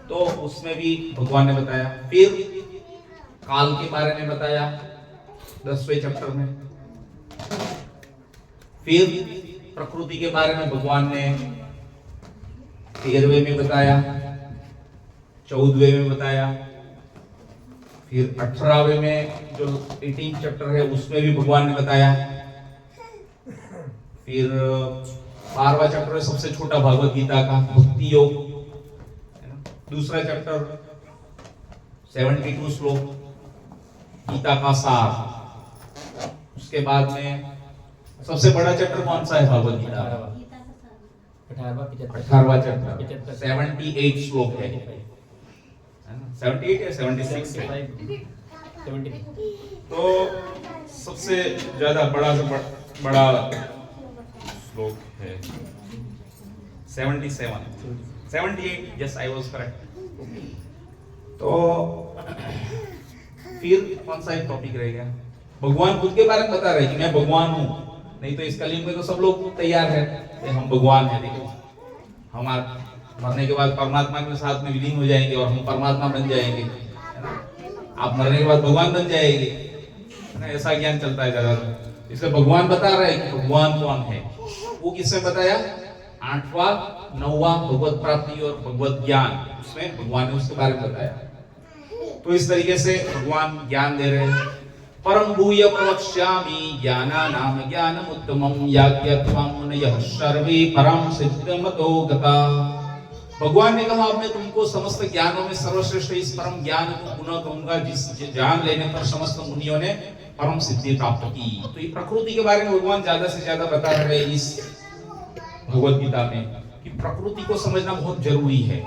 तो उसमें भी भगवान ने बताया। फिर काल के बारे में बताया 10वें चैप्टर में। फिर प्रकृति के बारे में भगवान ने 13वें में बताया, 14वें में बताया। फिर 18वें में जो 18 चैप्टर है उसमें भी भगवान ने बताया। फिर 12वां चैप्टर है सबसे छोटा भागवत गीता का भक्ति योग, दूसरा चैप्टर 72 श्लोक गीता का सार। उसके बाद में सबसे बड़ा चैप्टर कौन सा है भागवत गीता का? 18वां चैप्टर 78 श्लोक है, 78 या 76 है। तो सबसे ज्यादा बड़ा से बड़ा श्लोक है 78, यस आई वाज करेक्ट। तो फिर कौन सा एक टॉपिक रह गया? भगवान खुद के बारे में बता रहे कि मैं भगवान हूं। नहीं तो इस कलयुग में तो सब लोग तैयार है कि हम भगवान हैं। देखो हम मरने के बाद परमात्मा के साथ में विलीन हो जाएंगे और हम परमात्मा बन जाएंगे, है ना? आप मरने के बाद भगवान बन जाएंगे, है ना? ऐसा ज्ञान चलता है ज्यादातर। इसलिए भगवान बता रहे हैं कि भगवान कौन है। वो किसने बताया? 8वां 9वां भगवत प्राप्ति और भगवत ज्ञान, उसमें भगवान ने उसके बारे में बताया। तो इस तरीके से भगवान ज्ञान दे रहे हैं। परम भूय प्रवक्ष्यामि ज्ञानानाम ज्ञानमुत्तमं याज्ञत्वं मुनयः सर्वे परम सिद्धमतो गता। भगवान ने कहा अब मैं तुमको समस्त ज्ञानों में सर्वश्रेष्ठ इस परम ज्ञान को पुनः कहूंगा जिस जान लेने पर समस्त मुनियों ने परम सिद्धि प्राप्त की। तो ये प्रकृति के बारे में भगवान ज्यादा से ज्यादा बता रहे हैं इस भगवत गीता में कि प्रकृति को समझना बहुत जरूरी है।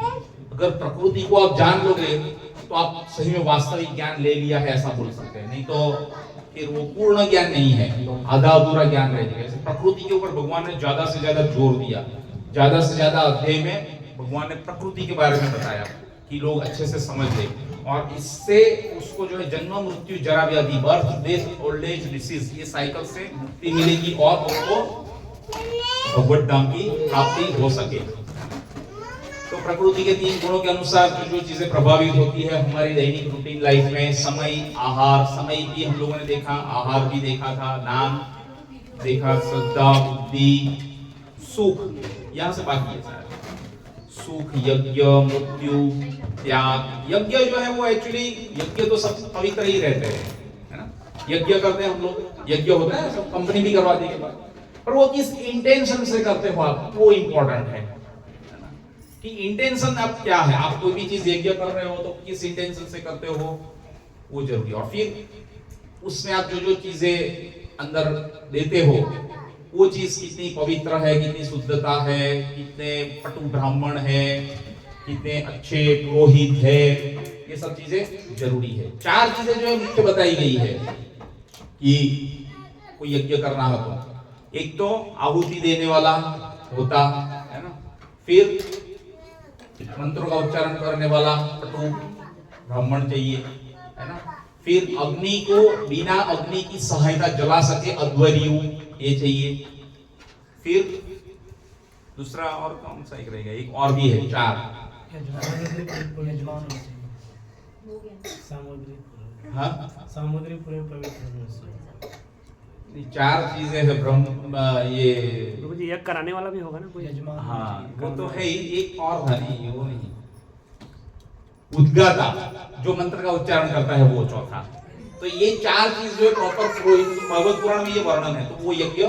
अगर प्रकृति को आप जान लोगे तो आप सही में वास्तविक ज्ञान ले लिया है ऐसा बोल सकते हैं। नहीं तो फिर वो पूर्ण ज्ञान नहीं है, आधा अधूरा ज्ञान रह जाएगा। प्रकृति के ऊपर भगवान ने ज्यादा से ज्यादा जोर दिया। ज्यादा से ज्यादा अध्याय में भगवान ने प्रकृति के बारे में बताया कि लोग अच्छे से समझ ले, और इससे उसको जो है जन्म मृत्यु जरा व्याधि, birth death old age disease, ये साइकिल से मुक्ति मिलेगी और उसको भगवत धाम की प्राप्ति हो सके। तो प्रकृति के 3 गुणों के अनुसार जो चीजें प्रभावित होती है हमारी दैनिक रूटीन लाइफ में, समय, आहार, समय भी हम लोगों ने देखा, आहार भी देखा था, नाम देखा, श्रद्धा, बुद्धि, सुख, यहां से बाकी है सारा। सुख, यज्ञ, मृत्यु, त्याग। यज्ञ जो है वो एक्चुअली यज्ञ तो सब पवित्र ही रहते हैं, है ना? यज्ञ करते हैं हम लोग, यज्ञ होता है सब कंपनी भी करवा देगी, पर वो किस इंटेंशन से करते हो आप, वो इंपॉर्टेंट है ना? कि इंटेंशन आप क्या है, आप कोई भी चीज यज्ञ कर रहे हो तो किस इंटेंशन से करते हो वो जरूरी है। और फिर उसमें आप जो जो चीजें अंदर देते हो वो चीज कितनी पवित्र है, कितनी शुद्धता है, कितने पटु ब्राह्मण है, कितने अच्छे पुरोहित है, ये सब चीजें जरूरी है। 4 चीजें जो है मुख्य बताई गई है कि कोई यज्ञ करना हो तो एक तो आहुति देने वाला होता है ना, फिर मंत्रों का उच्चारण करने वाला पटु ब्राह्मण चाहिए, है ना, फिर अग्नि को बिना अग्नि की सहायता जला सके अध्वर्यु ये चाहिए, फिर दूसरा और कौन सा एक रहेगा, एक और भी है 4 सामुद्री पूरे पवित्र 4 चीजें है। ब्रह्म ये यज्ञ कराने वाला भी होगा ना कोई यजमान? हाँ वो तो है ही, एक और था नहीं, वो नहीं, उद्गाता जो मंत्र का उच्चारण करता है वो चौथा। तो ये 4 चीज जो है प्रॉपर भगवत पुराण में ये वर्णन है, तो वो यज्ञ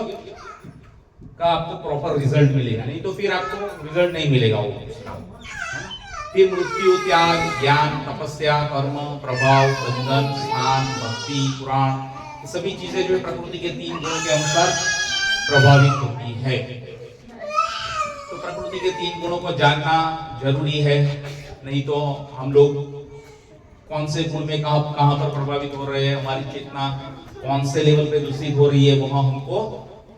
का आपको प्रॉपर रिजल्ट मिलेगा, नहीं तो फिर आपको रिजल्ट नहीं मिलेगा वो। फिर मृत्यु, त्याग, ज्ञान, तपस्या, कर्म, प्रभाव, बंधन, स्थान, भक्ति, पुराण, ये सभी चीजें जो है प्रकृति के 3 गुणों के अनुसार प्रभावित होती है। तो प्रकृति के 3 गुणों को जानना जरूरी है, नहीं तो हम लोग कौन से गुण में कहां पर प्रभावित हो रहे हैं, हमारी चेतना कौन से लेवल पे दूषित हो रही है वहां हमको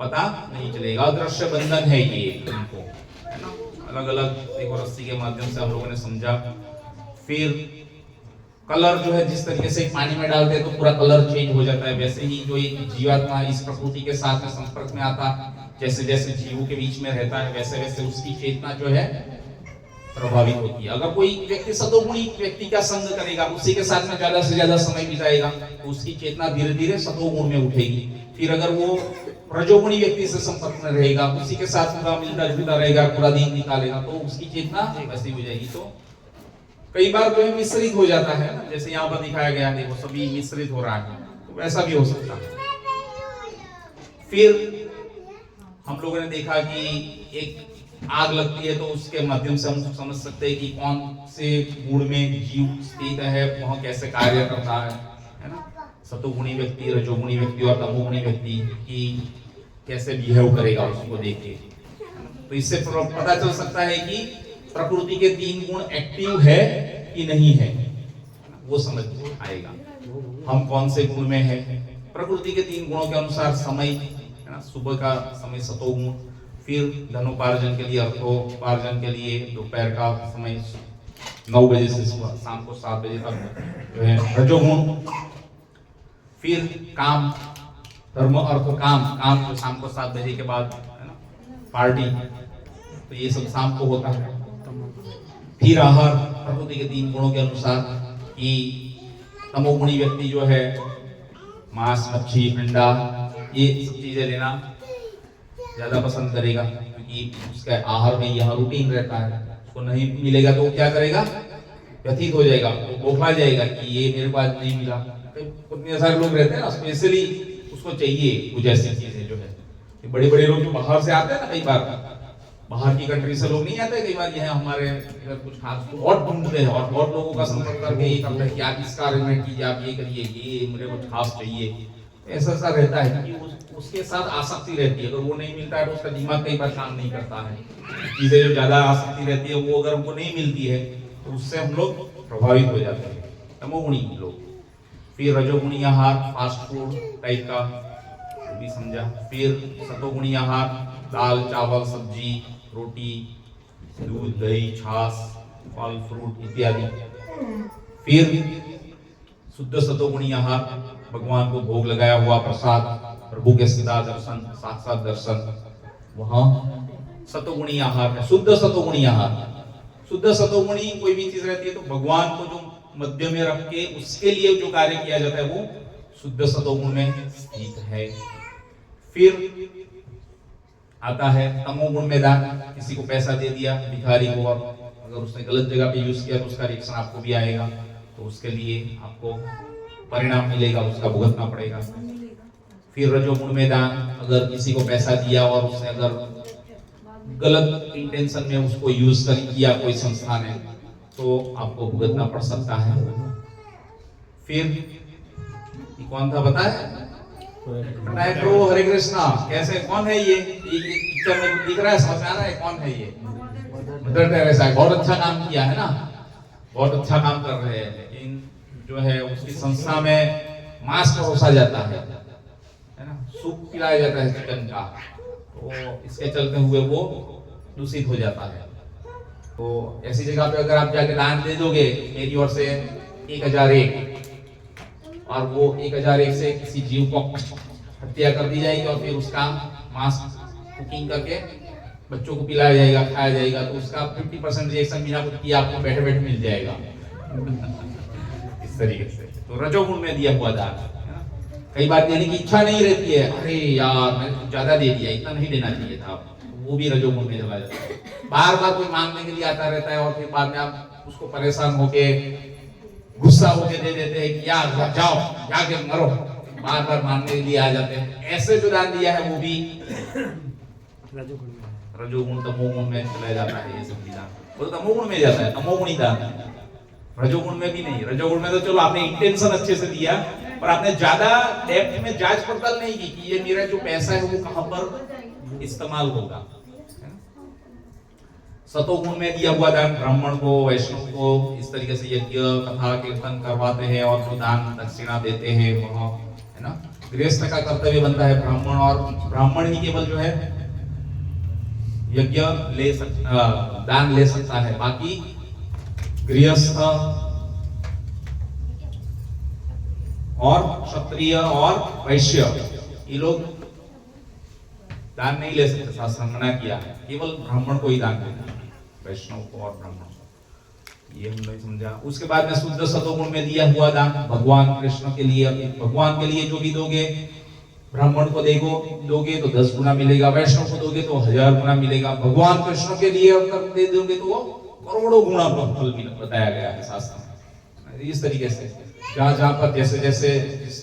पता नहीं चलेगा। अदृश्य बंधन है ये हमको, है ना, अलग अलग एक रस्सी के माध्यम से हम लोगों ने समझा। फिर कलर जो है जिस तरीके से पानी में डालते हैं तो पूरा कलर चेंज हो जाता है, वैसे ही जो एक जीवात्मा इस प्रकृति के साथ में संपर्क में आता, जैसे जैसे जीवों के बीच में रहता है वैसे वैसे उसकी चेतना जो है प्रभावित होती है। अगर कोई व्यक्ति सतोगुणी व्यक्ति का संग करेगा, उसी के साथ में ज्यादा से ज्यादा समय बिताएगा, तो उसकी चेतना धीरे धीरे सतोगुण में उठेगी। फिर अगर वो रजोगुणी व्यक्ति से संपर्क में रहेगा, उसी के साथ पूरा मिलता जुलता रहेगा, पूरा दिन निकालेगा, तो उसकी चेतना वैसी हो जाएगी। तो कई बार जो है मिश्रित हो जाता है ना, जैसे यहाँ पर दिखाया गया है, वो सभी मिश्रित हो रहा है, तो वैसा भी हो सकता है। फिर हम लोगों ने देखा कि एक आग लगती है, तो उसके माध्यम से हम समझ सकते हैं कि कौन से गुण में जीव स्थित है, वह कैसे कार्य करता है ना। सतोगुणी व्यक्ति, रजोगुणी व्यक्ति और तमोगुणी व्यक्ति की कैसे बिहेव करेगा उसको देख के, तो इससे पता चल सकता है कि प्रकृति के 3 गुण एक्टिव है कि नहीं है, वो समझ आएगा हम कौन से गुण में है। प्रकृति के 3 गुणों के अनुसार समय है ना, सुबह का समय सतोगुण, फिर धनोपार्जन के लिए, अर्थोपार्जन के लिए दोपहर का समय 9 बजे से शाम को 7 बजे तक जो है रजोगुण, फिर काम, धर्म अर्थ काम तो शाम को 7 बजे के बाद है ना, पार्टी, तो ये सब शाम को होता है। फिर आहार, प्रकृति के 3 गुणों के अनुसार कि तमोगुणी व्यक्ति जो है मांस, मच्छी, अंडा, ये सब चीजें लेना ज्यादा पसंद करेगा, क्योंकि उसका आहार में यह रूटीन रहता है। उसको नहीं मिलेगा तो क्या करेगा, व्यथित हो जाएगा, वो बौखला जाएगा कि ये मेरे पास नहीं मिला। कितने सारे लोग रहते हैं ना, स्पेशली उसको चाहिए कुछ ऐसी चीजें जो है। बड़े बड़े लोग जो बाहर से आते हैं ना, कई बार बाहर की कंट्री से लोग नहीं आते, कई बार यह हमारे इधर कुछ खास बहुत ढूंढते हैं और बहुत लोगों का संपर्क करके ये करते हैं कि आप इसका अरेंजमेंट कीजिए, आप ये करिए, ये मुझे कुछ खास चाहिए, ऐसा सा रहता है क्योंकि उसके साथ आसक्ति रहती है। अगर वो नहीं मिलता है तो उसका दिमाग कई बार काम नहीं करता है। चीजें जो ज्यादा आसक्ति रहती है वो अगर हमको नहीं मिलती है तो उससे हम लोग प्रभावित हो जाते हैं, तमोगुणी लोग। फिर रजोगुणी आहार, फास्ट फूड टाइप का, वो भी समझा। फिर सतोगुणी आहार, दाल, चावल, सब्जी, रोटी, दूध, दही, छाछ, फल, फ्रूट इत्यादि। फिर शुद्ध सतोगुणी आहार, भगवान को भोग लगाया हुआ प्रसाद, प्रभु के सीधा दर्शन, साक्षात दर्शन, वहां सतोगुणी आहार है। शुद्ध सतोगुणी आहार, शुद्ध सतोगुणी कोई भी चीज रहती है तो भगवान को जो मध्य में रख के उसके लिए जो कार्य किया जाता है वो शुद्ध सतोगुण में स्थित है। फिर आता है तमोगुण में दान, किसी को पैसा दे दिया भिखारी को, अगर उसने गलत जगह पे यूज किया तो उसका रिएक्शन आपको भी आएगा, तो उसके लिए आपको परिणाम मिलेगा, उसका भुगतना पड़ेगा। फिर रजोगुण में दान, अगर किसी को पैसा दिया और उसने अगर गलत इंटेंशन में उसको यूज कर किया कोई संस्था ने, तो आपको भुगतना पड़ सकता है। फिर कौन था पता है? हरे कृष्णा, कैसे, कौन है ये पिक्चर में दिख रहा है, समझ में आ रहा है कौन है ये? Mother Teresa. बहुत अच्छा काम किया है ना, बहुत अच्छा काम कर रहे हैं। लेकिन जो है उसकी संस्था में मांस परोसा जाता है ना, सूप पिलाया जाता है चिकन का, तो इसके चलते हुए वो दूषित हो जाता है। तो ऐसी जगह पे अगर आप जाके दान दे दोगे मेरी ओर से 1001, और वो 1001 से किसी जीव को हत्या कर दी जाएगी और फिर उसका मांस कुकिंग करके बच्चों को पिलाया जाएगा, खाया जाएगा, तो उसका 50% रिएक्शन बिना कुछ किए आपको बैठे बैठे मिल जाएगा। इस तरीके से तो रजोगुण में दिया हुआ दान है ना। कई बार देने की इच्छा नहीं रहती है, अरे यार मैंने ज्यादा दे दिया, इतना नहीं देना चाहिए था, वो भी रजोगुण में चला जाता है। बार बार कोई मांगने के लिए आता रहता है और फिर बाद में आप उसको परेशान होके गुस्सा होके दे देते हैं कि यार जाओ जाके मरो, बार बार मांगने के लिए आ जाते हैं। ऐसे जो दान दिया है वो भी रजोगुण तमोगुण में चला जाता है। ये सब दान वो तो तमोगुण में जाता है, तमोगुणी दान, रजोगुण में भी नहीं। रजोगुण में तो चलो आपने इंटेंशन अच्छे से दिया, पर आपने ज्यादा डेप्थ में जांच पड़ताल नहीं की कि ये मेरा जो पैसा है वो कहां पर इस्तेमाल होगा। सतोगुण में दिया हुआ दान, ब्राह्मण को, वैष्णव को इस तरीके से यज्ञ कथा कीर्तन करवाते हैं और जो दान दक्षिणा देते हैं वह है ना, गृहस्थ का कर्तव्य बनता है ब्राह्मण, और ब्राह्मण ही केवल जो है यज्ञ ले सकता, दान ले सकता है, बाकी गृहस्थ और क्षत्रिय और वैश्य ये लोग दान नहीं ले सकते। शास्त्र मना किया है, केवल ब्राह्मण को ही दान देना है। वैष्णव को और ब्राह्मण को, ये हमने समझा। उसके बाद में शुद्ध सतोगुण में दिया हुआ दान भगवान कृष्ण के लिए, भगवान के लिए जो भी दोगे, ब्राह्मण को दोगे तो 10 गुना मिलेगा, वैष्णव को दोगे तो 1000 गुना मिलेगा, भगवान कृष्ण के लिए अगर दे दोगे तो वो करोड़ों गुना फल बताया गया है शास्त्र में। इस तरीके से जहाँ जहाँ पर जैसे जैसे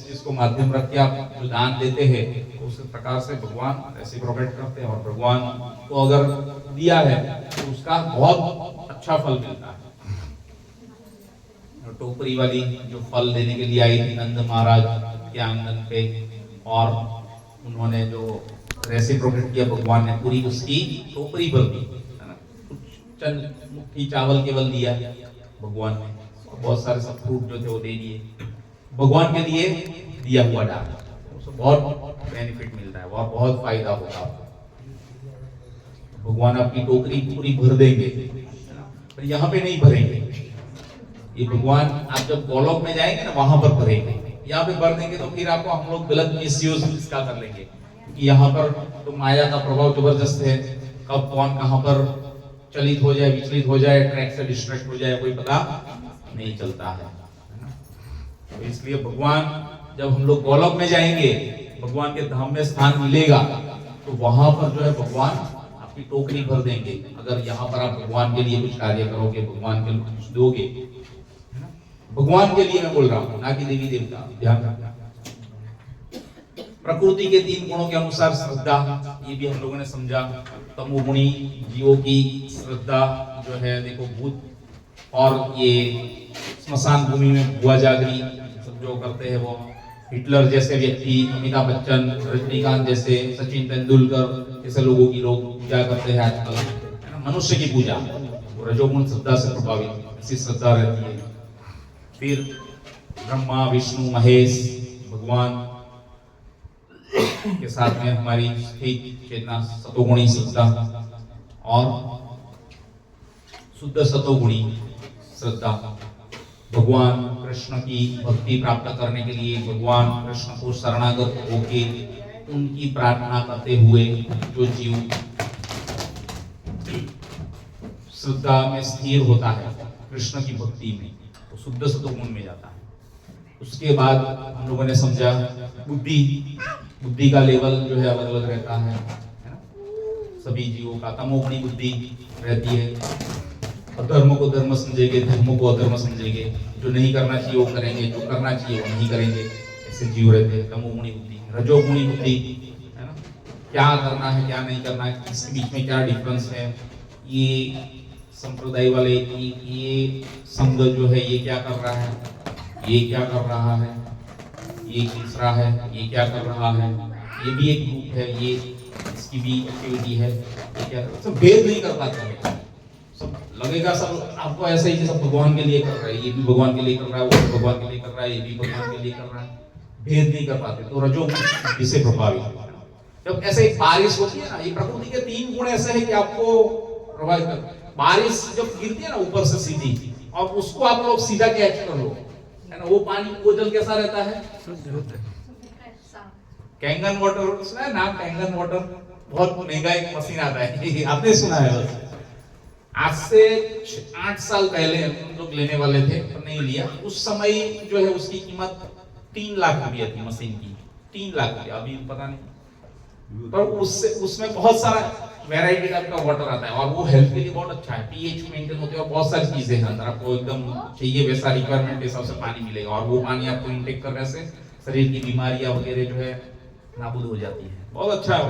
जिसको माध्यम रख के आप जो दान देते हैं तो उस प्रकार से भगवान ऐसे प्रोवाइड करते हैं, और भगवान को अगर दिया है तो उसका बहुत अच्छा फल मिलता है। टोकरी वाली जो फल देने के लिए आई थी नंद महाराज के आंगन पे, और उन्होंने जो रेसिप्रोकेट किया भगवान ने, पूरी उसकी टोकरी भर दी, है ना। कुछ चंद मुट्ठी चावल केवल दिया भगवान ने, और बहुत सारे सब फ्रूट जो थे वो दे दिए भगवान के लिए दिया हुआ डाल, उसको बहुत बेनिफिट मिलता है और बहुत फायदा होता है। भगवान आपकी टोकरी पूरी भर देंगे, पर यहाँ पे नहीं भरेंगे। ये भगवान आप जब गोलोक में जाएंगे ना वहां पर भरेंगे, यहाँ पे भर देंगे तो फिर आपको हम लोग गलत मिसयूज इसका कर लेंगे, क्योंकि यहाँ पर तो माया का प्रभाव जबरदस्त है। कब कौन कहाँ पर चलित हो जाए, विचलित हो जाए, ट्रैक से डिस्ट्रैक्ट हो जाए, कोई पता नहीं चलता है। तो इसलिए भगवान जब हम लोग गोलोक में जाएंगे, भगवान के धाम में स्थान मिलेगा, तो वहां पर जो है भगवान आपकी टोकरी भर देंगे। अगर यहाँ पर आप भगवान के लिए कुछ कार्य करोगे, भगवान के लिए कुछ दोगे, भगवान के लिए मैं बोल रहा हूँ, ना कि देवी देवता। ध्यान रखना। प्रकृति के 3 गुणों के अनुसार श्रद्धा, ये भी हम लोगों ने समझा। तमोगुणी जीवों की श्रद्धा जो है, देखो भूत और ये स्मशान भूमि में बुआ जागरी सब जो करते हैं, वो हिटलर जैसे व्यक्ति, अमिताभ बच्चन, रजनीकांत जैसे, सचिन तेंदुलकर जैसे लोगों की लोग पूजा करते हैं आजकल, है ना। मनुष्य की पूजा रजोगुण श्रद्धा से प्रभावित, ऐसी श्रद्धा रहती है। फिर ब्रह्मा विष्णु महेश भगवान के साथ में हमारी स्थित चेतना सतोगुणी श्रद्धा, और शुद्ध सतोगुणी श्रद्धा भगवान कृष्ण की भक्ति प्राप्त करने के लिए, भगवान कृष्ण को शरणागत होके उनकी प्रार्थना करते हुए जो जीव श्रद्धा में स्थिर होता है कृष्ण की भक्ति में, तो शुद्ध सतोगुण में जाता है। उसके बाद हम लोगों ने समझा बुद्धि का लेवल जो है अलग अलग रहता है ना। सभी जीवों का तमोगुणी बुद्धि रहती है, अधर्म को धर्म समझेंगे, धर्म को अधर्म समझेंगे, जो नहीं करना चाहिए वो करेंगे, जो करना चाहिए वो नहीं करेंगे, ऐसे जीव रहते हैं। तमोगुणी बुद्धि, रजोगुणी बुद्धि, है ना, क्या करना है क्या नहीं करना है, इसके बीच में क्या डिफरेंस है, ये संप्रदाय वाले ये संघ जो है ये क्या कर रहा है, ये क्या कर रहा है, ये तीसरा है, ये क्या कर रहा है, ये भी एक ग्रुप है, ये इसकी भी एक्टिविटी है, ये क्या सब भेद नहीं कर पाते। सब लगेगा सब आपको ऐसे ही सब भगवान के लिए कर रहा है, ये भी भगवान के लिए कर रहा है, वो भी भगवान के लिए कर रहा है, ये भी भगवान के लिए कर रहा है, भेद नहीं कर पाते। तो रजोगुण इससे प्रभावित। जब ऐसे बारिश होती है ना, ये प्रकृति के 3 गुण ऐसे हैं कि आपको प्रभावित करते। बारिश जब गिरती है ना ऊपर से सीधी, और उसको आप लोग सीधा कैच कर लो, है ना, वो पानी वो जल कैसा रहता है, कैंगन वाटर, सुना है नाम कैंगन वाटर? बहुत महंगा एक मशीन आता है, आपने सुना है? बस आज से 8 साल पहले हम लोग लेने वाले थे पर नहीं लिया। उस समय जो है उसकी कीमत 3 लाख रुपया थी, मशीन की 3 लाख रुपया, अभी पता नहीं। पर उससे उसमें बहुत सारा वैरायटी टाइप का वाटर आता है, और वो हेल्थ के लिए बहुत अच्छा है, पीएच मेंटेन होते हैं और बहुत सारी चीजें हैं अंदर। आपको एकदम चाहिए वैसा रिक्वायरमेंट के हिसाब से पानी मिलेगा, और वो पानी आपको इंटेक करने से शरीर की बीमारियां वगैरह जो है नाबूद हो जाती है। बहुत अच्छा है,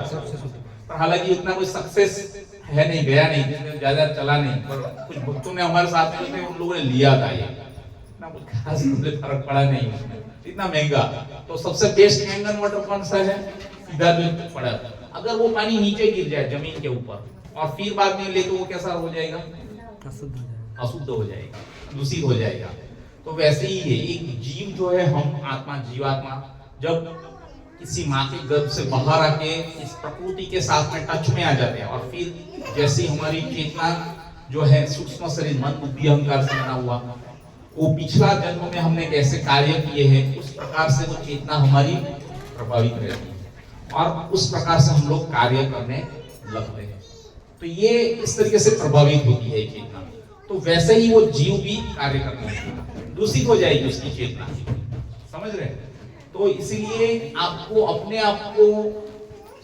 पर हालांकि उतना कोई सक्सेस है नहीं, गया नहीं, ज्यादा चला नहीं। पर कुछ भक्तों ने हमारे साथ में थे, उन लोगों ने लिया था, ये ना कुछ खास फर्क पड़ा नहीं उसमें, इतना महंगा। तो सबसे बेस्ट कैंगन वाटर कौन सा है? सीधा जो पड़ा, अगर वो पानी नीचे गिर जाए जमीन के ऊपर और फिर बाद में ले तो वो कैसा हो जाएगा? अशुद्ध हो जाएगा, दूषित हो जाएगा। तो वैसे ही है एक जीव जो है, हम आत्मा जीवात्मा जब किसी माँ के गर्भ से बाहर आके इस प्रकृति के साथ में टच में आ जाते हैं, और फिर जैसी हमारी चेतना जो है सूक्ष्म शरीर मन बुद्धि अहंकार से बना हुआ, वो पिछला जन्म में हमने कैसे कार्य किए हैं उस प्रकार से वो चेतना हमारी प्रभावित रहती है, और उस प्रकार से हम लोग कार्य करने लगते हैं। तो ये इस तरीके से प्रभावित होती है चेतना। तो वैसे ही वो जीव भी कार्य करने लगेगा, दूषित हो जाएगी उसकी चेतना, समझ रहे हैं? तो इसीलिए आपको अपने आप को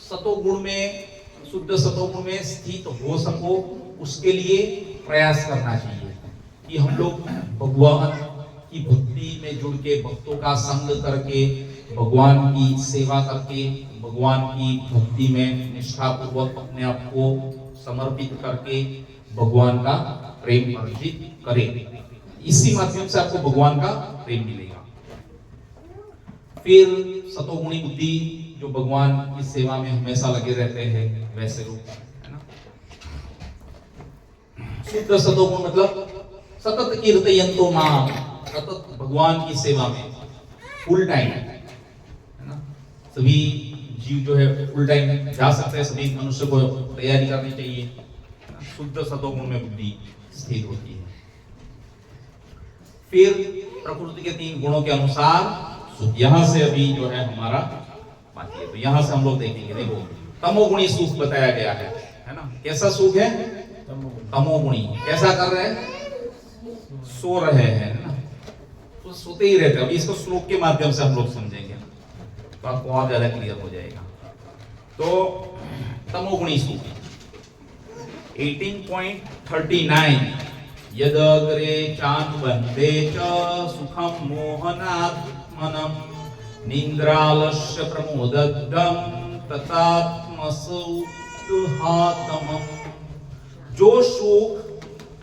सतोगुण में, शुद्ध सतोगुण में स्थित हो सको, उसके लिए प्रयास करना चाहिए कि हम लोग भगवान की भक्ति में जुड़ के, भक्तों का संग करके, भगवान की सेवा करके, भगवान की भक्ति में निष्ठा पूर्वक अपने आप को समर्पित करके भगवान का प्रेम अर्जित करें। इसी माध्यम से आपको भगवान का प्रेम मिलेगा। फिर सतोगुणी बुद्धि जो भगवान की सेवा में हमेशा लगे रहते हैं, वैसे लोग, है ना। शुद्ध सतोगुण मतलब सतत कीर्तयन्तो माम, सतत भगवान की सेवा में फुल टाइम, है ना। सभी जीव जो है फुल टाइम जा सकते हैं, सभी मनुष्य को तैयारी करनी चाहिए। शुद्ध सतोगुण में बुद्धि स्थित होती है। फिर प्रकृति के 3 गुणों के अनुसार यहां से अभी जो है हमारा बाकी है, तो यहां से हम लोग देखेंगे। देखो, तमोगुणी सुख बताया गया है ना। कैसा सुख है? तमोगुणी। कैसा कर रहे हैं? सो रहे हैं ना, तो सोते ही रहते हैं। अभी इसको श्लोक के माध्यम से हम लोग समझेंगे तो आपको और ज्यादा क्लियर हो जाएगा। तो तमोगुणी सुख 18.39 यदग्रे चानुबन्धे च सुखं मोहनात्मनं निन्द्रालस्य प्रमोदग्धं ततात्मसुहातमम्। जो सुख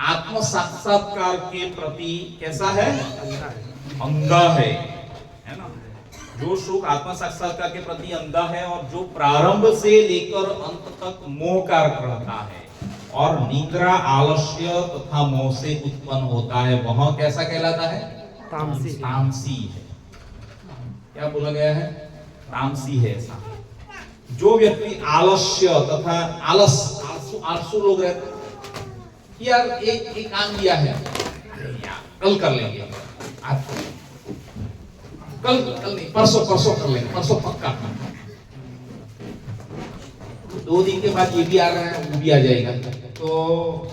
आत्म साक्षात्कार के प्रति कैसा है? अंधा है ना। जो सुख आत्म साक्षात्कार के प्रति अंधा है और जो प्रारंभ से लेकर अंत तक मोह कारक रहता है और निद्रा, आलस्य तथा मोह से उत्पन्न होता है, वह कैसा कहलाता है? तामसी। तामसी है। क्या बोला गया है? तामसी है। ऐसा जो व्यक्ति आलस्य तथा आलसू लोग रहते हैं, यार एक काम किया है, कल कर लेंगे, आज कल नहीं, परसों कर लेंगे, परसों पक्का। 2 दिन के बाद ये भी आ रहा है, वो भी आ जाएगा, तो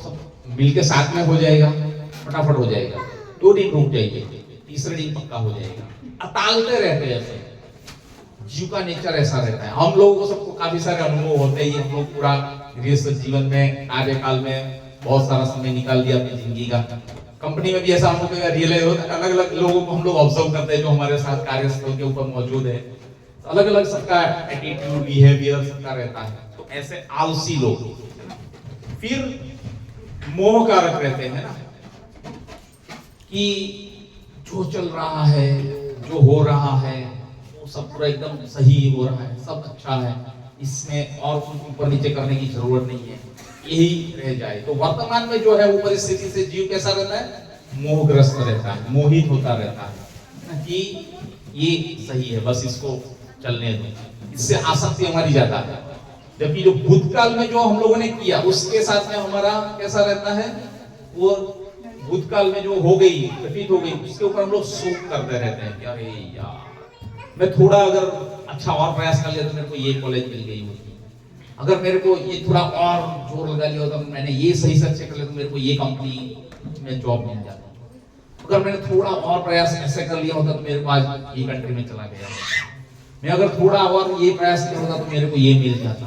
सब मिलके साथ में हो जाएगा, फटाफट हो जाएगा। 2 दिन रुक जाइए, तीसरे दिन पक्का हो जाएगा। अतालते रहते हैं ऐसे, जीव का नेचर ऐसा रहता है। हम लोगों को सबको काफी सारे अनुभव होते ही, हम लोग पूरा गृहस्थ जीवन में, कार्यकाल में बहुत सारा समय निकाल दिया अपनी जिंदगी का। कंपनी में भी ऐसा हम लोग रियलाइज होता है, अलग अलग लोगों को हम लोग ऑब्जर्व करते हैं जो हमारे साथ कार्यस्थल के ऊपर मौजूद है। अलग अलग सबका एटीट्यूड, बिहेवियर सबका रहता है। तो ऐसे आलसी लोग फिर मोह कारक रहते हैं ना, कि जो चल रहा है, जो हो रहा है, वो सब पूरा एकदम सही हो रहा है, सब अच्छा है, इसमें और कुछ ऊपर नीचे करने की जरूरत नहीं है, यही रह जाए। तो वर्तमान में जो है वो परिस्थिति से जीव कैसा रहता है? मोहग्रस्त रहता है, मोहित होता रहता है कि ये सही है, बस इसको चलने दो। इससे आसक्ति हमारी ज्यादा है। जबकि जो भूतकाल में जो हम लोगों ने किया उसके साथ में हमारा कैसा रहता है? वो भूतकाल में जो हो गई, घटित हो गई, उसके ऊपर हम लोग शोक करते रहते हैं कि अरे यार, मैं थोड़ा अगर अच्छा और प्रयास कर लिया तो मेरे को ये कॉलेज मिल गई होती, अगर मेरे को ये थोड़ा और जोर लगा लिया होता, मैंने ये सही से अच्छे कर लिया तो मेरे को ये कंपनी में जॉब मिल जाती, अगर मैंने थोड़ा और प्रयास ऐसे कर लिया होता तो मेरे को आज ये कंट्री में चला गया, मैं अगर थोड़ा और ये प्रयास किया होता तो मेरे को ये मिल जाता,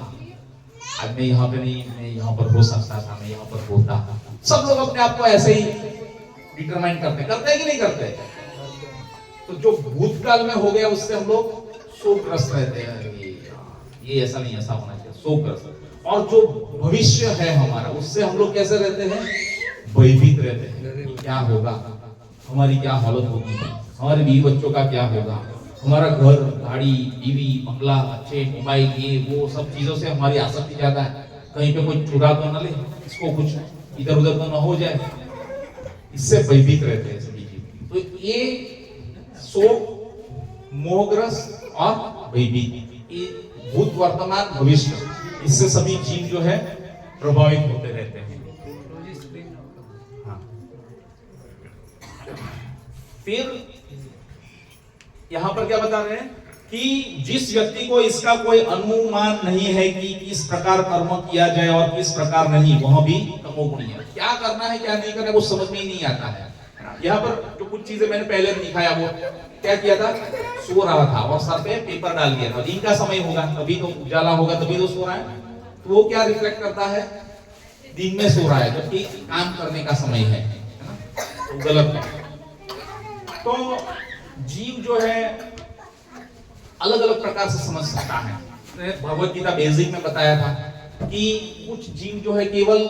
आज मैं यहाँ पे नहीं, मैं यहाँ पर हो सकता था, मैं यहाँ पर होता। सब लोग अपने आप को ऐसे ही डिटरमाइन करते हैं कि नहीं करते? तो जो भूतकाल में हो गया उससे हम लोग शोकग्रस्त रहते हैं, ये ऐसा नहीं, ऐसा होना चाहिए, शोकग्रस्त। और जो भविष्य है हमारा, उससे हम लोग कैसे रहते हैं? भयभीत रहते हैं। क्या होगा, हमारी क्या हालत होगी, हमारे बीवी बच्चों का क्या होगा, हमारा घर, गाड़ी, बीवी, बंगला, अच्छे मोबाइल, ये वो सब चीजों से हमारी आसक्ति ज्यादा है। कहीं पे कोई चुरा तो न ले, इसको कुछ इधर उधर तो न हो जाए, इससे भयभीत रहते हैं सभी जीव। तो ये शोक, मोहग्रस्त और भयभीत, ये भूत, वर्तमान, भविष्य, इससे सभी जीव जो है प्रभावित होते रहते हैं। हाँ। फिर यहां पर क्या बता रहे हैं कि जिस व्यक्ति को इसका कोई अनुमान नहीं है कि किस प्रकार कर्म किया जाए और किस प्रकार नहीं, वह भी तमोगुणी है। क्या करना है क्या नहीं करना है वो समझ में ही नहीं आता है। यहाँ पर जो कुछ चीजें मैंने पहले दिखाया, वो क्या किया था, सो रहा था और सर पे पेपर डाल दिया था। दिन का समय होगा तभी तो उजाला होगा, तभी तो सो रहा है। तो वो क्या रिफ्लेक्ट करता है, दिन में सो रहा है जबकि काम करने का समय है ना, तो गलत है। तो जीव जो है अलग अलग प्रकार से समझ सकता है। भगवत गीता बेसिक में बताया था कि कुछ जीव जो है केवल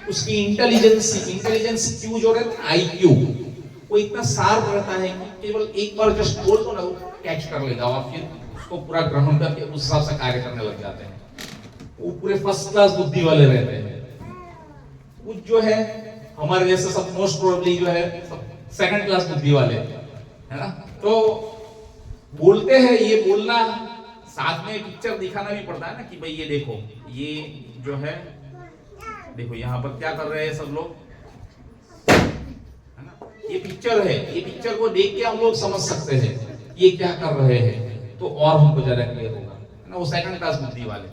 उसकी इंटेलिजेंस क्यू जो रहता है, आईक्यू, वो इतना शार्प रहता है कि केवल एक बार जस्ट बोल दो ना, वो कैच कर लेगा और फिर उसको पूरा ग्रहण करके उस हिसाब से कार्य करने लग जाते हैं। वो पूरे फर्स्ट क्लास बुद्धि वाले रहते हैं। कुछ जो है हमारे जैसे सब मोस्ट प्रोबेबली जो है सेकंड क्लास बुद्धि वाले है ना। तो बोलते हैं, ये बोलना साथ में पिक्चर दिखाना भी पड़ता है ना कि भाई ये देखो, ये जो है देखो यहाँ पर क्या कर रहे हैं सब लोग, है ना। ये पिक्चर है, ये पिक्चर को देख के हम लोग समझ सकते हैं ये क्या कर रहे हैं, तो और हमको ज्यादा क्लियर होगा, है ना। वो सेकंड क्लास बुद्धि वाले।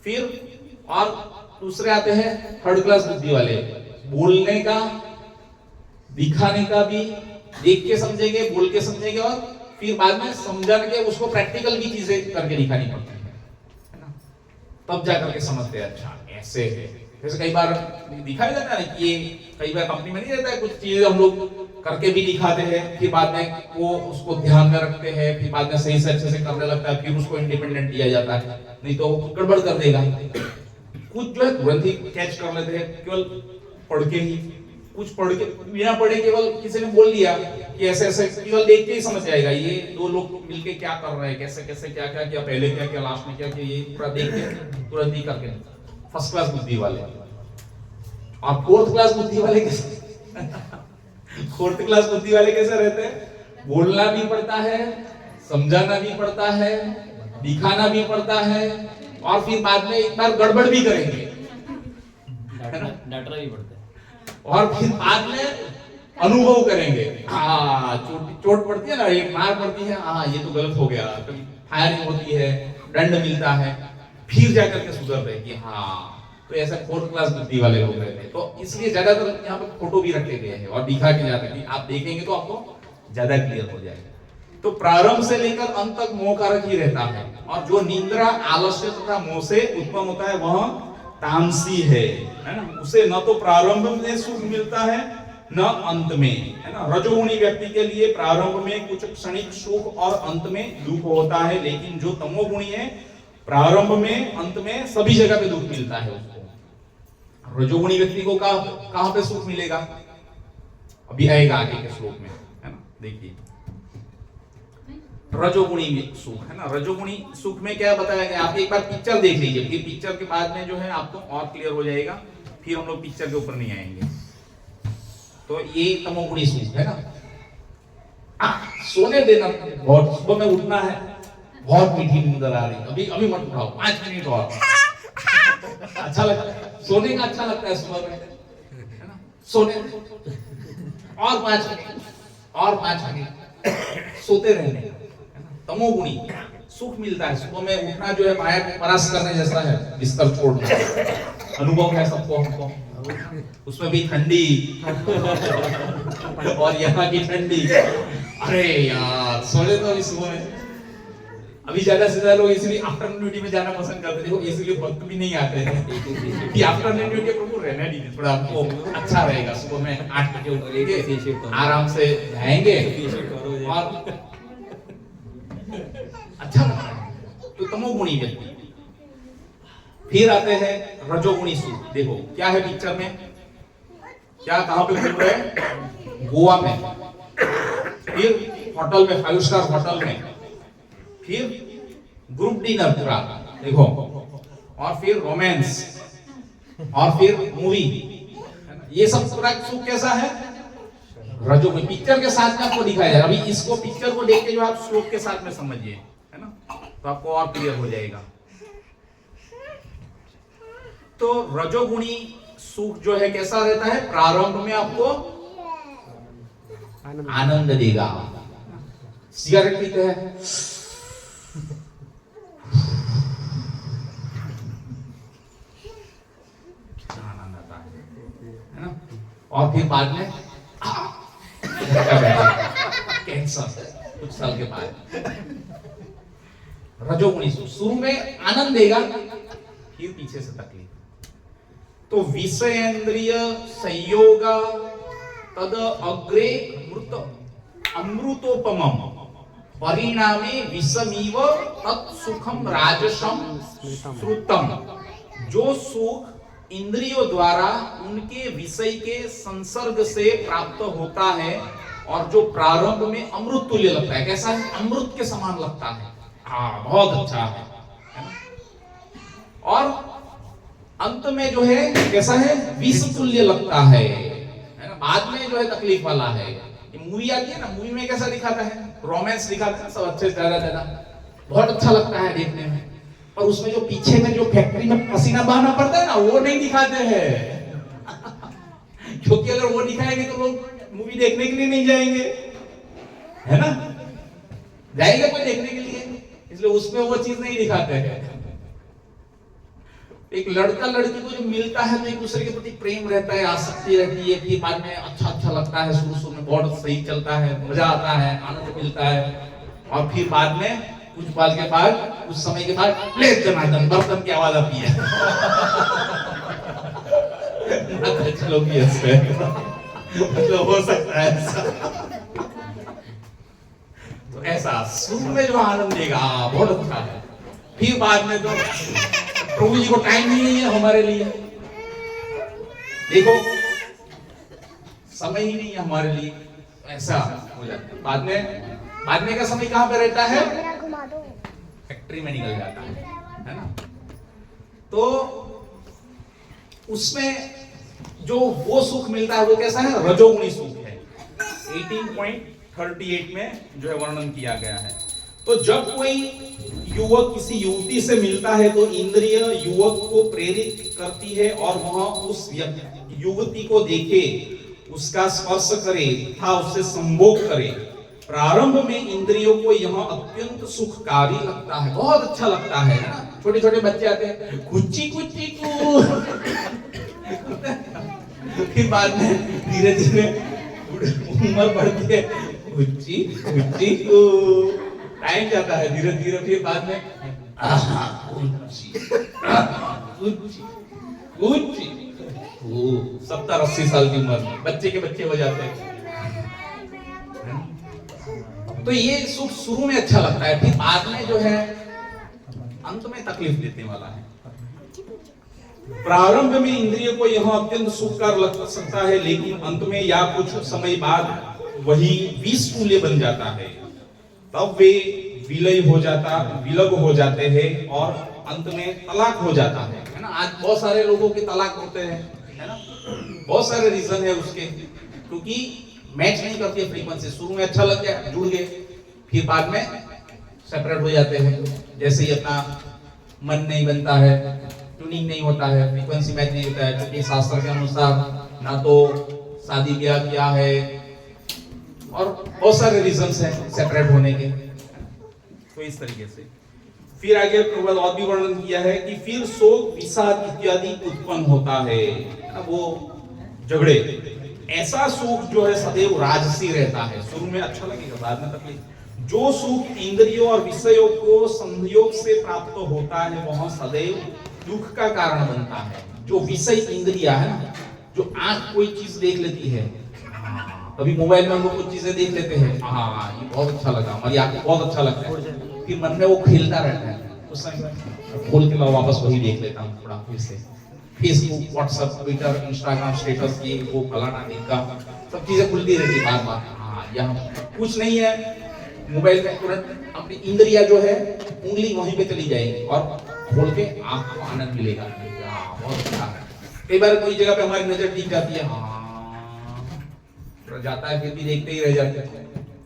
फिर और दूसरे आते हैं थर्ड क्लास बुद्धि वाले, बोलने का दिखाने का भी देख के समझेंगे, बोल के समझेंगे और फिर बाद में समझा के उसको प्रैक्टिकल भी चीजें करके दिखानी पड़ती है ना, तब जाकर के समझते हैं अच्छा ऐसे है। जैसे कई बार दिखाया जाता है कि ये कई बार कंपनी में नहीं रहता है, कुछ चीजें हम लोग करके भी दिखाते हैं, फिर बाद में वो उसको ध्यान में रखते हैं, फिर बाद में सही से अच्छे से करने लगता है, फिर उसको इंडिपेंडेंट दिया जाता है, नहीं तो गड़बड़ कर देगा। कुछ जो है तुरंत ही कैच कर लेते हैं केवल पढ़ के ही, कुछ पढ़ के बिना पढ़े केवल किसी ने बोल दिया कि ऐसे ऐसे, केवल देख के ही समझ जाएगा ये दो लोग मिलके क्या कर रहे हैं, कैसे कैसे क्या क्या किया, पहले क्या किया, लास्ट में क्या किया, ये पूरा देख के तुरंत ही करके। फर्स्ट क्लास बुद्धि वाले। और फोर्थ क्लास बुद्धि वाले कैसे फोर्थ क्लास बुद्धि वाले कैसे रहते हैं, बोलना भी पड़ता है, समझाना भी पड़ता है, दिखाना भी पड़ता है और फिर बाद में एक बार गड़बड़ भी करेंगे, डांटना भी पड़ता है और फिर बाद में अनुभव करेंगे। हाँ, चोट पड़ती है ना, एक मार पड़ती है, हाँ ये तो गलत हो गया, कभी फायरिंग होती है, दंड मिलता है, फिर जाकर के सुधरते हैं कि हाँ। तो ऐसा फोर्थ क्लास बुद्धि वाले लोग रहते हैं। तो इसलिए ज्यादातर यहाँ पे फोटो भी रखे गए हैं और दिखा के जाते हैं कि आप देखेंगे तो आपको ज्यादा क्लियर हो जाएगा। तो प्रारंभ से लेकर अंत तक मोह कारक ही रहता है, और जो निद्रा, आलस्य तथा मोह से उत्पन्न होता है वह तामसी है ना। उसे न तो प्रारंभ में सुख मिलता है न अंत में, है ना। रजोगुणी व्यक्ति के लिए प्रारंभ में कुछ क्षणिक सुख और अंत में दुख होता है, लेकिन जो तमोगुणी है प्रारंभ में अंत में सभी जगह पे दुख मिलता है उसको। रजोगुणी व्यक्ति को कहां पे सुख मिलेगा, अभी आएगा आगे के श्लोक में, है ना। देखिए रजोगुणी सुख, है ना। रजोगुणी सुख में क्या बताया गया, आप एक बार पिक्चर देख लीजिए, फिर पिक्चर के बाद में जो है आपको और क्लियर हो जाएगा, फिर हम लोग पिक्चर के ऊपर नहीं आएंगे। तो ये तमोगुणी सुख है ना। सोने देना, बहुत सुबह में उठना है, बहुत मीठी नींद आ रही है, अभी मत उठाओ, 5 मिनट और। अच्छा लगता है सोने का, अच्छा लगता है सुबह में, है ना। सोने और 5 मिनट और 5 मिनट सोते रहने, तमोगुणी सुख मिलता है। सुबह में उठना जो है माया परास करने जैसा है, बिस्तर छोड़ना। अनुभव है सबको, हमको, उसमें भी ठंडी और यहाँ की ठंडी। अरे यार सोने तो अभी सुबह में, अभी ज्यादा से ज्यादा लोग इसलिए आफ्टरनून ड्यूटी में जाना पसंद करते हैं, देखो इसलिए भक्त भी नहीं आते हैं कि आफ्टरनून ड्यूटी प्रभु रहना दीजिए, थोड़ा आपको अच्छा रहेगा। सुबह में 8 बजे उठेंगे, आराम से जाएंगे और अच्छा लगता है। तो तमोगुणी व्यक्ति। फिर आते हैं रजोगुणी सुख। देखो क्या है पिक्चर में, क्या कहां पे घूम रहे हैं, गोवा में, फिर होटल में, 5 स्टार होटल में, फिर ग्रुप डिनर पूरा देखो, और फिर रोमांस, और फिर मूवी, ये सब पूरा सुख कैसा है, रजोगुणी। पिक्चर के साथ में आपको दिखाया जाएगा। अभी इसको पिक्चर को देख के जो आप श्लोक के साथ में समझिए, है ना, तो आपको और क्लियर हो जाएगा। तो रजोगुणी सुख जो है कैसा रहता है, प्रारंभ में आपको आनंद देगा। सिगरेट पीते हैं, कितना आनंद आता है ना? और फिर बाद में कैंसर कुछ साल के बाद। रजोगुणी सुख शुरू में आनंद देगा, फिर पीछे से तकलीफ। तो विषयेंद्रिय संयोग तद अग्रे अमृतोपमम परिणामे विषमीव तत्सुखम राजसम श्रुतम। जो सुख इंद्रियों द्वारा उनके विषय के संसर्ग से प्राप्त होता है और जो प्रारंभ में अमृत तुल्य लगता है, कैसा है? अमृत के समान लगता है। हाँ, बहुत अच्छा है ना? और अंत में जो है कैसा है? विष तुल्य लगता है ना? बाद में जो है तकलीफ वाला है। मूवी आती है ना, मूवी में कैसा दिखाता है? रोमांस दिखाता है, सब अच्छे से ज्यादा बहुत अच्छा लगता है देखने में। और उसमें जो पीछे में जो फैक्ट्री में पसीना बहाना पड़ता है ना, वो नहीं दिखाते हैं। क्योंकि अगर वो दिखाएंगे तो लोग मूवी देखने के लिए नहीं जाएंगे, है ना? जाएगा कोई देखने के लिए, इसलिए उसमें वो चीज नहीं दिखाते हैं। एक लड़का लड़की को जो मिलता है तो एक दूसरे के प्रति प्रेम रहता है, आसक्ति रहती है, फिर बाद में अच्छा लगता है, शुरू में बहुत सही चलता है, मजा आता है, आनंद मिलता है। और फिर बाद में कुछ पल के बाद, कुछ समय के बाद ले जनार्दन बर्तन की आवाज आती है। चलो भी मतलब हो सकता है ऐसा। तो ऐसा शुरू में जो आनंद देगा बहुत अच्छा है, फिर बाद में तो प्रभु जी को टाइम ही नहीं है हमारे लिए। देखो समय ही नहीं है हमारे लिए, ऐसा हो जाता है। बाद में का समय कहां पे रहता है? फैक्ट्री में निकल जाता है ना? तो उसमें जो वो सुख मिलता है वो कैसा है? रजोगुणी सुख है। 18.38 में जो है वर्णन किया गया है। तो जब कोई युवक किसी युवती से मिलता है तो इंद्रिय युवक को प्रेरित करती है और वह उस युवती को देखे, उसका स्पर्श करे तथा उससे संभोग करे। प्रारंभ में इंद्रियों को यह अत्यंत सुखकारी लगता है, बहुत अच्छा लगता है ना? छोटे छोटे बच्चे आते हैं, कुची कुची कू। फिर बाद में धीरे धीरे उम्र बढ़ती है, कुची कुची कू, टाइम जाता है धीरे धीरे। फिर बाद में कुची कुची कुची, 70-80 साल की उम्र में बच्चे के बच्चे हो जाते हैं। तो ये सुख शुरू में अच्छा लगता है, फिर बाद में जो है अंत में तकलीफ देने वाला है। प्रारंभ में इंद्रिय को यह अत्यंत सुखकर लग सकता है, लेकिन अंत में या कुछ समय बाद वही विष तुल्य बन जाता है। तब वे विलग हो जाते हैं और अंत में तलाक हो जाता है ना? आज बहुत सारे लोगों के तलाक होते हैं, है ना? बहुत सारे रीजन है उसके, क्योंकि मैच नहीं करती है फ्रीक्वेंसी। शुरू में अच्छा लग गया, जुड़ गए, फिर बाद में सेपरेट हो जाते हैं। जैसे ही अपना मन नहीं बनता है, ट्यूनिंग नहीं होता है, फ्रीक्वेंसी मैच नहीं होता है, क्योंकि शास्त्र के अनुसार ना तो शादी ब्याह किया है और बहुत सारे रीजंस हैं सेपरेट होने के। तो इस तरीके से फिर आगे प्रभुपाद और भी वर्णन किया है कि फिर शोक विषाद इत्यादि उत्पन्न होता है, वो झगड़े। ऐसा सुख जो है सदैव राजसी रहता है, शुरू में अच्छा लगेगा, बाद में तकलीफ। जो सुख इंद्रियों और विषयों को संयोग से प्राप्त होता है वह सदैव दुख का कारण बनता है। जो विषय इंद्रिया है ना, जो आंख कोई चीज देख लेती है, कभी मोबाइल में हम लोग कुछ चीजें देख लेते हैं, हाँ ये बहुत अच्छा लगा, हमारी आंख को बहुत अच्छा लगता है, फिर मन में वो खेलता रहता है। उस समय खोल के मैं वापस वही देख लेता हूँ थोड़ा फिर से। Facebook, WhatsApp, Twitter, Instagram status, ये वो फलाना ढिमका सब चीजें खुलती रहती है बार। हाँ यहाँ कुछ नहीं है, मोबाइल में तुरंत अपनी इंद्रिया जो है उंगली वहीं पे चली जाएगी और खोल के आंख को आनंद मिलेगा। हाँ बहुत अच्छा है। कई बार कोई जगह पे हमारी नजर टिक जाती है, हाँ जाता है, फिर भी देखते ही रह जाते हैं।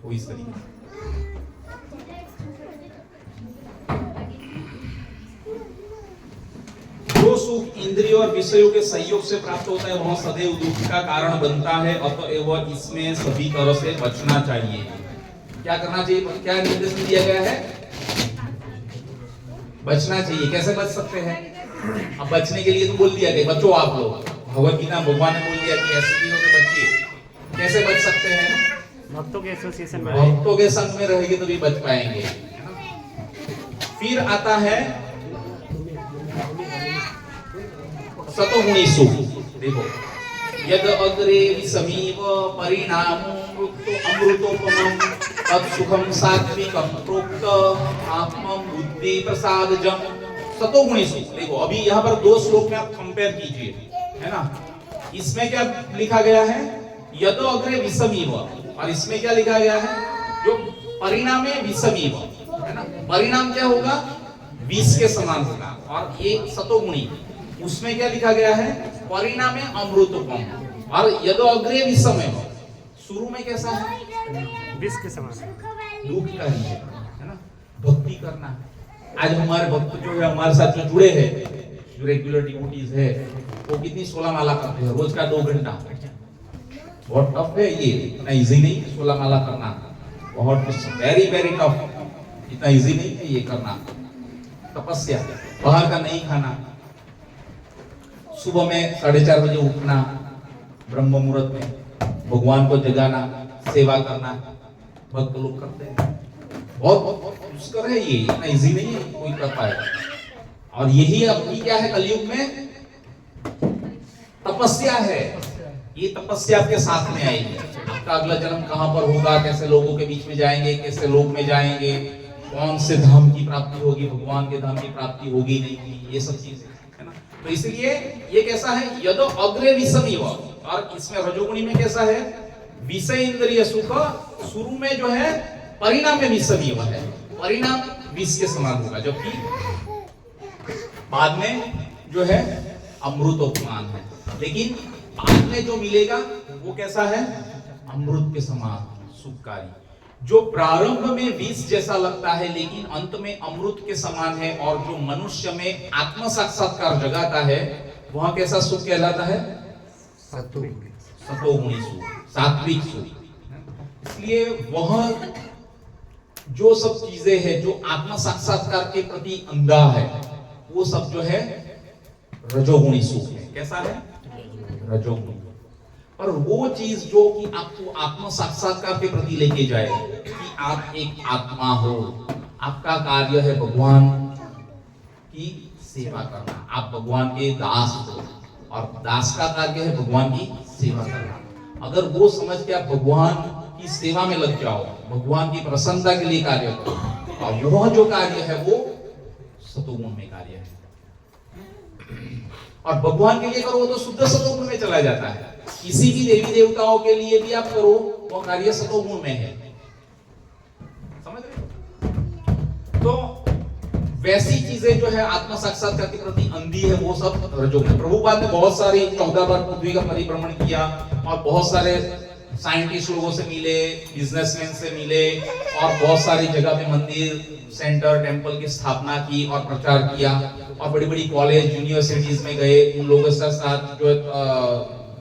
तो इस तरीके से जो सुख इंद्रियों और विषयों के संयोग से प्राप्त होता है वह सदैव दुख का कारण बनता है, अतएव इसमें सभी तरह से बचना चाहिए। क्या करना चाहिए? क्या निर्देश दिया गया है? बचना चाहिए। कैसे बच सकते हैं? अब बचने के लिए तो बोल दिया कि बचो आप लोग, भगवत गीता भगवान ने बोल दिया कि ऐसी चीजों से बचिए। कैसे बच सकते हैं? भक्तों के एसोसिएशन में भक्तों के संग में रहेंगे तो भी बच पाएंगे। फिर आता है सतोगुणी सुख। देखो, यद अग्रे विषमीव परिणामो अमृतोपमं तत्सुखम सात्विकम प्रोक्त आत्मं बुद्धि प्रसादजम सतोगुणी सुख। देखो, अभी यहाँ पर दो श्लोक में आप कंपेयर कीजिए, है ना। इसमें क्या लिखा गया है? यद अग्रे विषमीव, और इसमें क्या लिखा गया है? जो परिणाम है विषमीव, है ना। परिणाम क्या होगा? विष के समान होगा। और ये सतोगुणी, उसमें क्या लिखा गया है? परिणाम है अमृतोपम। और यद अग्रे विषमेव, शुरू में कैसा है? विष के समान, दुख का ही है ना। भक्ति करना। आज हमारे भक्त जो है हमारे साथ जो जुड़े हैं, जो रेगुलर डिवोटीज है, वो कितनी 16 माला करते हैं रोज का 2 घंटा। बहुत टफ है ये, इतना इजी नहीं है 16 माला करना, बहुत वेरी वेरी टफ, इतना इजी नहीं है ये करना। तपस्या, बाहर का नहीं खाना, सुबह में 4:30 बजे उठना, ब्रह्म मुहूर्त में भगवान को जगाना, सेवा करना, भक्त लोग करते हैं। बहुत दुष्कर है ये, इतना इजी नहीं है कोई कर पाए। और यही अपनी क्या है कलयुग में? तपस्या है। ये तपस्या आपके साथ में आएगी। आपका अगला जन्म कहां पर होगा, कैसे लोगों के बीच में जाएंगे, कैसे लोग में जाएंगे, कौन से धाम की प्राप्ति होगी, भगवान के धाम की प्राप्ति होगी नहीं, ये सब चीजें है ना। तो इसलिए ये कैसा है? यदो अग्रे विषमीव, और इसमें रजोगुणी में कैसा है? विषय इंद्रिय सुख, शुरू में जो है परिणाम में विषमीव है, परिणाम विष के समान होगा, जबकि बाद में जो है अमृतोपमान है। लेकिन बाद में जो मिलेगा वो कैसा है? अमृत के समान सुखकारी। जो प्रारंभ में विष जैसा लगता है लेकिन अंत में अमृत के समान है, और जो मनुष्य में आत्म साक्षात्कार जगाता है, वहां कैसा सुख कहलाता है? सतोगुणी सुख, सात्विक सुख। इसलिए वह जो सब चीजें हैं जो आत्म साक्षात्कार के प्रति अंधा है, वो सब जो है रजोगुणी सुख है। कैसा है? रजोगुणी। और वो चीज जो कि आपको आत्म साक्षात्कार के प्रति लेके जाए कि आप एक आत्मा हो, आपका कार्य है भगवान की सेवा करना, आप भगवान के दास हो, और दास का कार्य है भगवान की सेवा करना। अगर वो समझ के आप भगवान की सेवा में लग जाओ, भगवान की प्रसन्नता के लिए कार्य करो, और वह जो कार्य है वो सतोगुण में कार्य है। और भगवान के लिए करो तो शुद्ध सतोगुण में चला जाता है। किसी भी देवी देवताओं के लिए भी आप करो, वो कार्य सतोगुण में है। समझ रहे? तो वैसी चीजें जो है आत्म साक्षात्कार के प्रति अंधी है, वो सब रजोगुण। प्रभुपाद ने बहुत सारी 14 बार पृथ्वी का परिभ्रमण किया, और बहुत सारे साइंटिस्ट लोगों से मिले, बिजनेसमैन से मिले, और बहुत सारी जगह पे मंदिर, सेंटर, टेंपल की स्थापना की और प्रचार किया, और बड़ी बड़ी कॉलेज, यूनिवर्सिटीज में गए, उन लोगों के साथ जो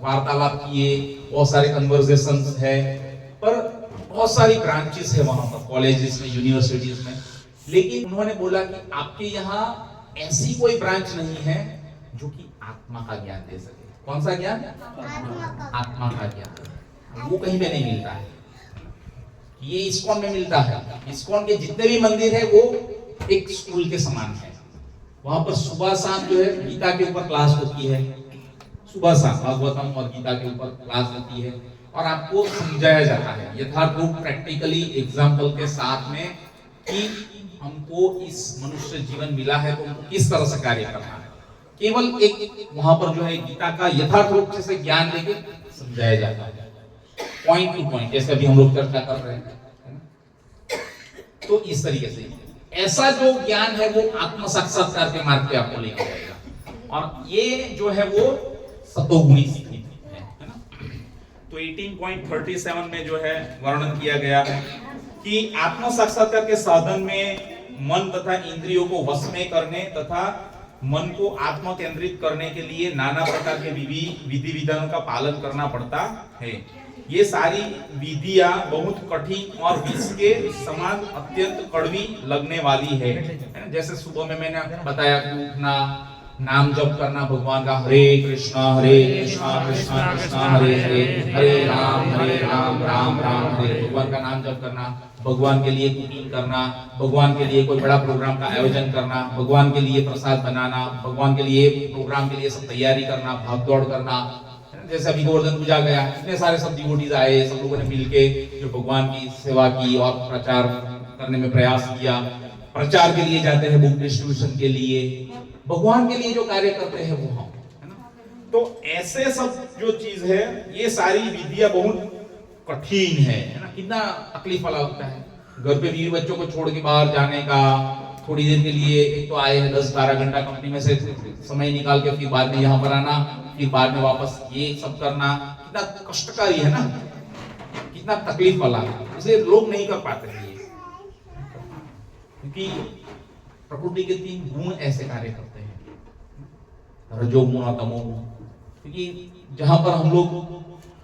वार्तालाप किए, बहुत सारे कन्वर्सेशंस है, पर बहुत सारी ब्रांचेस है वहां पर, कॉलेजेस में, यूनिवर्सिटीज में। लेकिन उन्होंने बोला कि आपके यहाँ ऐसी कोई ब्रांच नहीं है जो कि आत्मा का ज्ञान दे सके। कौन सा ज्ञान? आत्मा का ज्ञान। वो कहीं पे नहीं मिलता है, ये इस्कॉन में मिलता है। इस्कॉन के जितने भी मंदिर है वो एक स्कूल के समान है। वहां पर सुबह शाम जो है गीता के ऊपर क्लास होती है, सुबह शाम भागवतम और गीता के ऊपर क्लास होती है, और आपको समझाया जाता है यथार्थ रूप, प्रैक्टिकली, एग्जाम्पल के साथ में, कि हमको इस मनुष्य जीवन मिला है तो हमको किस तरह से कार्य करना है। केवल एक वहां पर जो है गीता का यथार्थ रूप से ज्ञान देके समझाया जाता है, पॉइंट टू पॉइंट, जैसे अभी हम लोग चर्चा कर रहे हैं। तो इस तरीके से ऐसा जो ज्ञान है वो आत्म साक्षात्कार के मार्ग पे आपको लेकर जाएगा, और ये जो है वो सतोगुणी स्थिति है ना। तो 18.37 में जो है वर्णन किया गया है कि आत्म साक्षात्कार के साधन में मन तथा इंद्रियों को वश में करने तथा मन को आत्म केंद्रित करने के लिए नाना प्रकार के विधि विधानों का पालन करना पड़ता है। ये सारी विधियां बहुत कठिन और विष के समान अत्यंत कड़वी लगने वाली है ना। जैसे सुबह में मैंने बताया कि उठना, नाम जप करना भगवान का, हरे कृष्णा कृष्णा कृष्णा हरे हरे, हरे राम राम राम हरे। भगवान का नाम जप करना, भगवान के लिए कुकिंग करना, भगवान के लिए कोई बड़ा प्रोग्राम का आयोजन करना, भगवान के लिए प्रसाद बनाना, भगवान के लिए प्रोग्राम के लिए सब तैयारी करना, भाग दौड़ करना। जैसे अभी गोवर्धन पूजा गया, इतने सारे सब डिवोटीज आए, सब लोगों ने मिलके जो भगवान की सेवा की और प्रचार करने में प्रयास किया। प्रचार के लिए जाते हैं, बुक डिस्ट्रीब्यूशन के लिए, भगवान के लिए जो कार्य करते हैं वो हम, है ना। तो ऐसे सब जो चीज है, ये सारी विधियां बहुत कठिन है ना। कितना तकलीफ वाला होता है घर पे बीवी बच्चों को छोड़ के बाहर जाने का, थोड़ी देर के लिए, एक तो आए हैं 10-12 घंटा कंपनी में से समय निकाल के फिर बाद में यहाँ पर आना, फिर बाद में वापस ये सब करना, कितना कष्टकारी है ना, कितना तकलीफ वाला है। इसलिए लोग नहीं कर पाते हैं ये, क्योंकि प्रकृति के 3 गुण ऐसे कार्य करते हैं, रजोगुण और तमोगुण। क्योंकि जहां पर हम लोग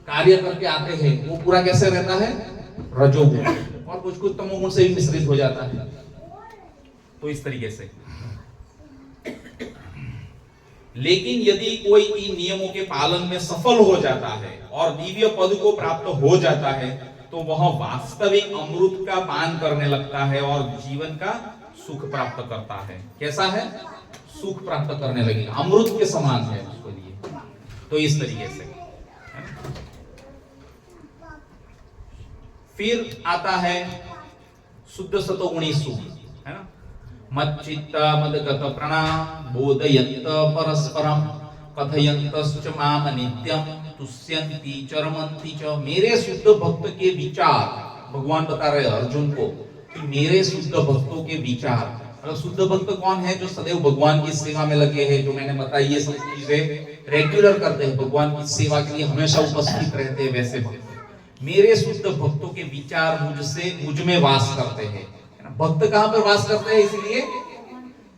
कार्य करके आते हैं वो पूरा कैसे रहता है, रजोगुण, और कुछ कुछ तमोगुण से भी मिश्रित हो जाता है। तो इस तरीके से, लेकिन यदि कोई इन नियमों के पालन में सफल हो जाता है और दिव्य पद को प्राप्त हो जाता है, तो वह वास्तविक अमृत का पान करने लगता है और जीवन का सुख प्राप्त करता है। कैसा है, सुख प्राप्त करने लगेगा, अमृत के समान है उसके लिए। तो इस तरीके से फिर आता है शुद्ध सतोगुणी सुख, है ना। मच्चित्त मदगत प्रणा बोधयन्त परस्परम कथयन्तश्च माम नित्यम तुष्यन्ति चरमन्ति च। मेरे शुद्ध भक्त के विचार, भगवान बता रहे अर्जुन को कि मेरे शुद्ध भक्तों के विचार। मतलब शुद्ध भक्त कौन है, जो सदैव भगवान की सेवा में लगे हैं, जो मैंने बताई ये सब चीजें रेगुलर करते हैं, भगवान की सेवा के लिए हमेशा उपस्थित रहते हैं, वैसे भक्त। मेरे शुद्ध भक्तों के विचार मुझ में वास करते हैं। भक्त कहां पर वास करते हैं, इसलिए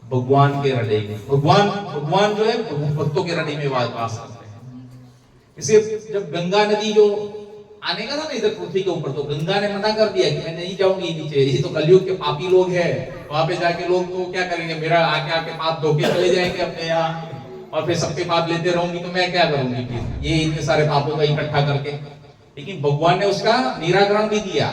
भगवान के हृदय में। भगवान जो है भक्तों के हृदय में वास करते हैं। इसलिए जब गंगा नदी जो आने का था ना इधर पृथ्वी के ऊपर, तो गंगा ने मना कर दिया कि मैं नहीं जाऊंगी नीचे, ये तो कलयुग के पापी लोग हैं, वहां पे जाके लोग तो क्या करेंगे, मेरा आके पाप धो के चले जाएंगे अपने यहाँ, और फिर सबके पाप लेते रहूंगी तो मैं क्या करूंगी फिर, ये इतने सारे पापों का इकट्ठा करके। लेकिन भगवान ने उसका निराकरण भी दिया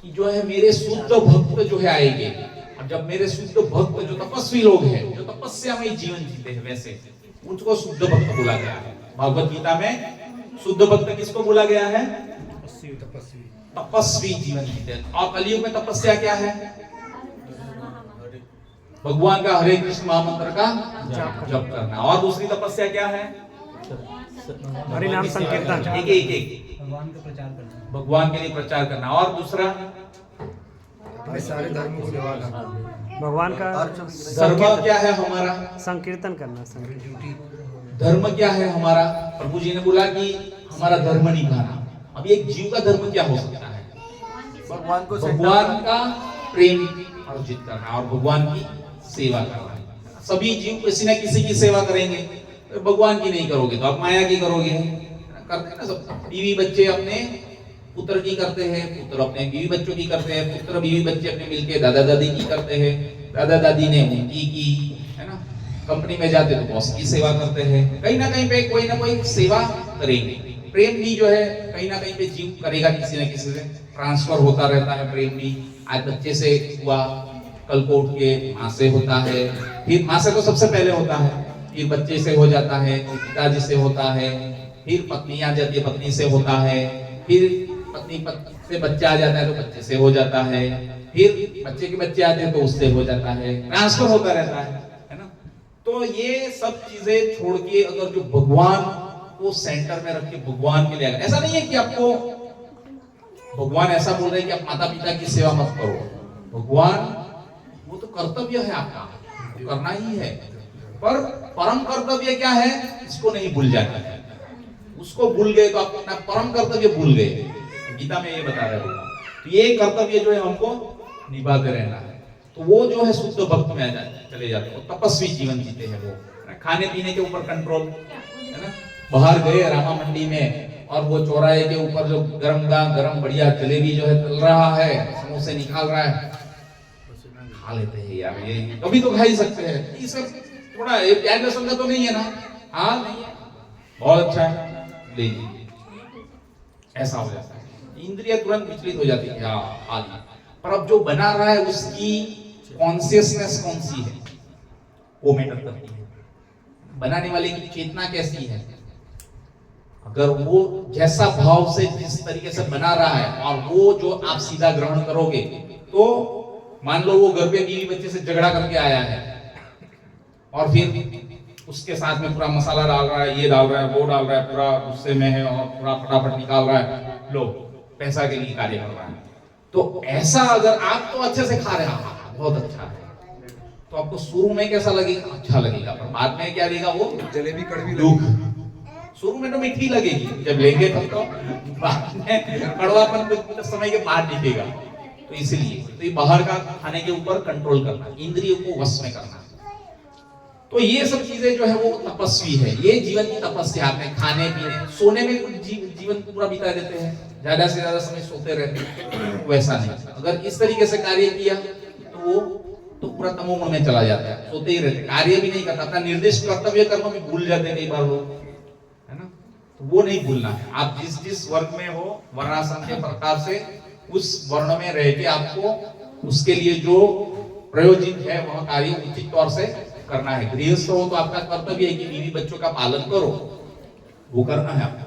कि जो है मेरे शुद्ध भक्त जो है आएंगे। और जब मेरे शुद्ध भक्त जो तपस्वी लोग हैं, जो तपस्या में जीवन जीते हैं, वैसे उनको शुद्ध भक्त बोला गया है। भगवत गीता में शुद्ध भक्त किसको बोला गया है, तपस्वी जीवन जीते हैं। और कलयुग में तपस्या क्या है, भगवान का हरे कृष्ण महामंत्र का जप करना। और दूसरी तपस्या क्या है, हरि नाम संकीर्तन, एक भगवान के लिए प्रचार करना। और दूसरा सारे धर्मों को निभाना। भगवान का धर्म क्या है हमारा, संकीर्तन करना, संकीर्तन। धर्म क्या है हमारा, प्रभु जी ने बोला कि हमारा धर्म निभाना। अब एक जीव का धर्म क्या हो सकता है, भगवान का प्रेम अर्जित करना और भगवान की सेवा करना। सभी जीव किसी न किसी की सेवा करेंगे, भगवान की नहीं करोगे तो आप माया की करोगे। करते हैं ना सब, बीवी बच्चे अपने पुत्र की करते हैं, पुत्र अपने बीवी बच्चों की करते हैं, पुत्र बीवी बच्चे अपने मिलके दादा दादी की करते हैं, दादा दादी ने उनकी की, है ना। कंपनी में जाते तो बॉस की सेवा करते हैं, कहीं ना कहीं पे कोई ना कोई सेवा करेंगे। प्रेम भी जो है कहीं ना कहीं पे जीव करेगा, किसी न किसी से ट्रांसफर होता रहता है प्रेम भी। आज बच्चे से हुआ, कल को उठ के माँ से होता है, फिर माँ से तो सबसे पहले होता है, फिर बच्चे से हो जाता है, फिर पिताजी से होता है, फिर पत्नी आ जाती है, पत्नी से होता है, फिर पत्नी से बच्चा आ जाता है तो बच्चे से हो जाता है, फिर बच्चे के बच्चे आते हैं तो उससे हो जाता है, ट्रांसफर होता रहता है ना। तो ये सब चीजें छोड़ के अगर जो भगवान को सेंटर में रख के भगवान के लिए, ऐसा नहीं है कि आपको भगवान ऐसा बोल रहे हैं कि आप माता पिता की सेवा मत करो। भगवान वो तो कर्तव्य है आपका, तो करना ही है, पर परम कर्तव्य क्या है इसको नहीं भूल जाना है। उसको भूल गए तो आप अपना परम कर्तव्य भूल गए। गीता में ये बता रहे हो, तो ये कर्तव्य जो है हमको निभाते रहना है। तो वो जो है शुद्ध भक्त में चले जाते हैं, तपस्वी जीवन जीते हैं वो। खाने पीने के ऊपर कंट्रोल, है ना। बाहर गए रामा मंडी में और वो चौराहे के ऊपर जो गरम बढ़िया जलेबी जो है तल रहा है, समोसे निकाल रहा है, खा लेते हैं यार, ये कभी तो खा ही सकते हैं। ये सब थोड़ा प्याज लहसुन का तो नहीं है ना, हाँ नहीं है, बहुत अच्छा है, ले ऐसा हो जाता है, इंद्रिया तुरंत विचलित हो जाती है, हाँ खा। पर अब जो बना रहा है उसकी कॉन्शियसनेस कौन सी है, वो मैटर करती है। बनाने वाले की चेतना कैसी है, अगर वो जैसा भाव से जिस तरीके से बना रहा है और वो जो आप सीधा ग्रहण करोगे, तो मान लो वो घर पे बीवी बच्चे से झगड़ा करके आया है और फिर उसके साथ में पूरा मसाला डाल रहा है, ये डाल रहा है, वो डाल रहा है, पूरा गुस्से में है और पूरा फटाफट निकाल रहा है, लो पैसा के लिए कार्य कर रहा है। तो ऐसा अगर आप तो अच्छे से खा रहे हैं, बहुत अच्छा है, तो आपको शुरू में कैसा लगेगा, अच्छा लगेगा, पर बाद में क्या लगेगा, वो जलेबी कड़वी दुख। शुरू में तो मीठी लगेगी, जब लेंगे तब तो, बाद में कड़वापन कुछ समय के बाद दिखेगा। तो इसलिए तो ये बाहर का खाने के ऊपर कंट्रोल करना, इंद्रियों को वश में करना, तो ये सब चीजें जो है वो तपस्वी है, ये जीवन की तपस्या है। खाने पीने सोने में कुछ जीवन पूरा बिता देते हैं, ज्यादा से ज्यादा समय सोते रहते हैं, वैसा नहीं। अगर इस तरीके से कार्य किया तो वो तो पूरा तमोगुण में चला जाता है, सोते ही रहते, कार्य भी नहीं करता, अपना निर्दिष्ट कर्तव्य कर्म भी भूल जाते हैं कई बार लोग, है ना। तो वो नहीं भूलना है, आप जिस जिस वर्ग में हो वर्णाश्रम के प्रकार से उस वर्ण में रह के आपको उसके लिए जो प्रयोजित है वह कार्य उचित तौर से करना है। गृहस्थ हो तो आपका कर्तव्य है कि बीवी बच्चों का पालन करो, वो करना है आपको।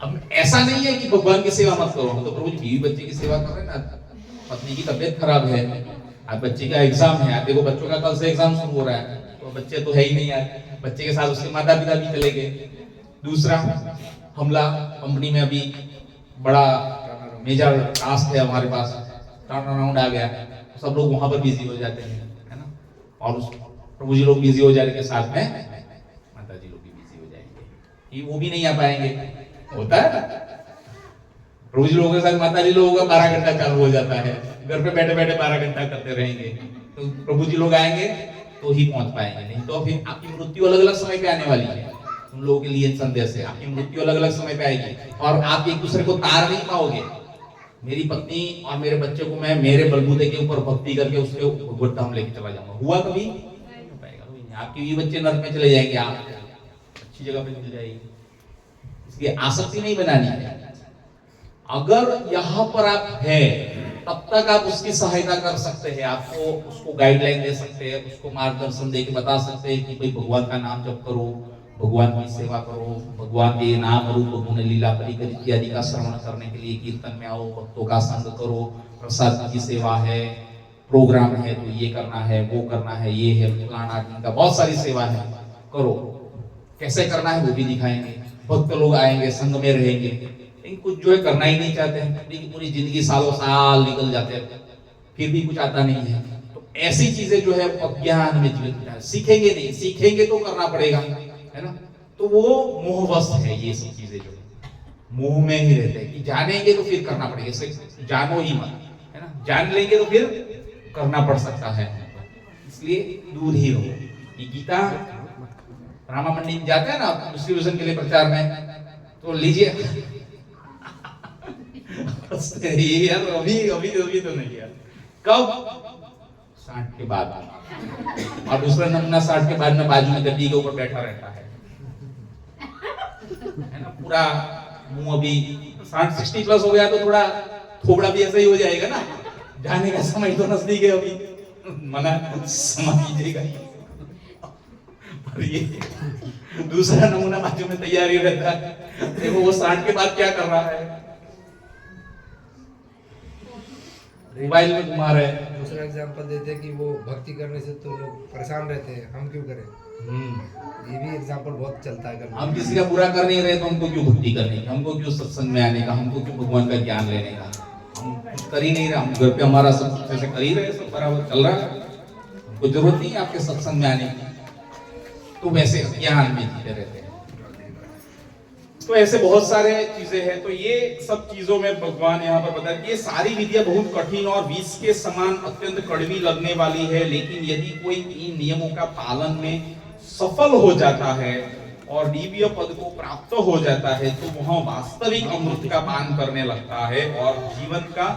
अब ऐसा नहीं है कि भगवान की सेवा मत करो, हम तो प्रभु जी बीवी बच्चे की सेवा कर रहे हैं ना, पत्नी की तबीयत खराब है, आज बच्चे का एग्जाम है, आप देखो बच्चों का कल से एग्जाम शुरू हो रहा है, तो बच्चे तो है ही नहीं यार, बच्चे के साथ उसके माता पिता भी चले गए। दूसरा हमला, कंपनी में अभी बड़ा मेजर टास्क है हमारे पास, टर्न अराउंड आ गया, सब लोग वहां पर बिजी हो जाते हैं, है ना, और उस प्रभु जी लोग बिजी हो जाने के साथ में माता जी लोग भी बिजी हो जाएंगे, वो भी नहीं आ पाएंगे, होता है ना। प्रभु जी लोगों के साथ माता जी लोगों का 12 घंटा चालू हो जाता है, घर पे बैठे बैठे 12 घंटा करते रहेंगे, तो प्रभु जी लोग आएंगे तो ही पहुंच पाएंगे, नहीं तो फिर आपकी मृत्यु अलग अलग समय पे आने वाली है। उन लोगों के लिए संदेश है, आपकी मृत्यु अलग अलग समय पे आएगी और आप एक दूसरे को तार नहीं पाओगे। मेरी पत्नी और मेरे बच्चे को मैं मेरे बलबूते के ऊपर भक्ति करके उसके भगवत धाम लेके चला जाऊंगा, हुआ कभी नहीं हो पाएगा। आपके भी बच्चे नरक में चले जाएंगे, आप अच्छी जगह पे मिल जाएगी, इसलिए आसक्ति नहीं बनानी है। अगर यहाँ पर आप है तब तक आप उसकी सहायता कर सकते हैं, आपको उसको गाइडलाइन दे सकते हैं, उसको मार्गदर्शन दे के बता सकते हैं कि भाई भगवान का नाम जप करो, भगवान की सेवा करो, भगवान के नाम रूप गुण लीला परिकर इत्यादि का श्रवण करने के लिए कीर्तन में आओ, भक्तों का संग करो, प्रसाद की सेवा है, प्रोग्राम है तो ये करना है, वो करना है, ये है फलाना आदमी का, बहुत सारी सेवा है, करो। कैसे करना है वो भी दिखाएंगे, भक्त लोग आएंगे, संग में रहेंगे, लेकिन कुछ जो है करना ही नहीं चाहते हैं, पूरी जिंदगी सालों साल निकल जाते हैं, फिर भी कुछ आता नहीं है। तो ऐसी चीजें जो है अज्ञान में जीवन सीखेंगे नहीं, सीखेंगे तो करना पड़ेगा, है ना। तो वो मोहवश है, ये सब चीजें जो मोह में ही रहते हैं कि जानेंगे तो फिर करना पड़ेगा, इसे जानो ही मत, है ना, जान लेंगे तो फिर करना पड़ सकता है, इसलिए दूर ही रहो। ये गीता रामा मंडी में जाते हैं ना डिस्ट्रीब्यूशन के लिए प्रचार में, तो लीजिए यार अभी अभी अभी तो नहीं यार, कब 60 के बाद, और दूसरा नमूना 60 के बाद में बाजू में गद्दी के ऊपर बैठा रहता है ना, पूरा मुंह अभी 60 प्लस हो गया तो थोड़ा थोड़ा भी ऐसा ही हो जाएगा ना, जाने का समय तो नजदीक है, अभी मना समझ लीजिएगा। और ये दूसरा नमूना बाजू में तैयारी रहता है, देखो वो 60 के बाद क्या कर रहा है, मोबाइल में घुमा रहे हैं। दूसरा एग्जांपल देते हैं कि वो भक्ति करने से तो लोग परेशान रहते हैं, हम क्यों करें। ये भी एग्जांपल बहुत चलता है। हम किसी का बुरा कर नहीं रहे तो हमको क्यों भक्ति करने का, हमको क्यों सत्संग में आने का, हमको क्यों भगवान का ज्ञान लेने का, हम कुछ कर ही नहीं रहे, हम घर पे हमारा सब ऐसे कर ही रहे, सब बराबर चल रहा है, हमको जरूरत नहीं है आपके सत्संग में आने की, तो वैसे ज्ञान में जीते रहते हैं। तो ऐसे बहुत सारे चीजें हैं, तो ये सब चीजों में भगवान यहाँ पर बताया कि ये सारी विद्या बहुत कठिन और विष के समान अत्यंत कड़वी लगने वाली है, लेकिन यदि कोई इन नियमों का पालन में सफल हो जाता है और दिव्य पद को प्राप्त हो जाता है तो वह वास्तविक अमृत का पान करने लगता है और जीवन का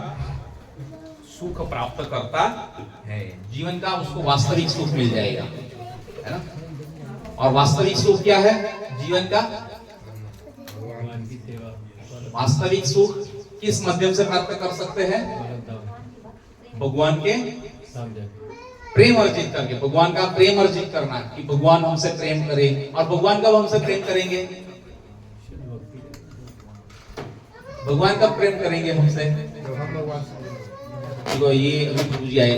सुख प्राप्त करता है। जीवन का उसको वास्तविक सुख मिल जाएगा, है ना। और वास्तविक सुख क्या है जीवन का? भगवान की सेवा, वास्तविक सुख किस माध्यम से प्राप्त कर सकते हैं? भगवान के प्रेम अर्जित करके, भगवान का प्रेम अर्जित करना कि भगवान हमसे प्रेम करे। और भगवान कब हमसे प्रेम करेंगे? भगवान कब प्रेम करेंगे हमसे? जब हम भगवान से देखो ये अभी गुरु जी आए,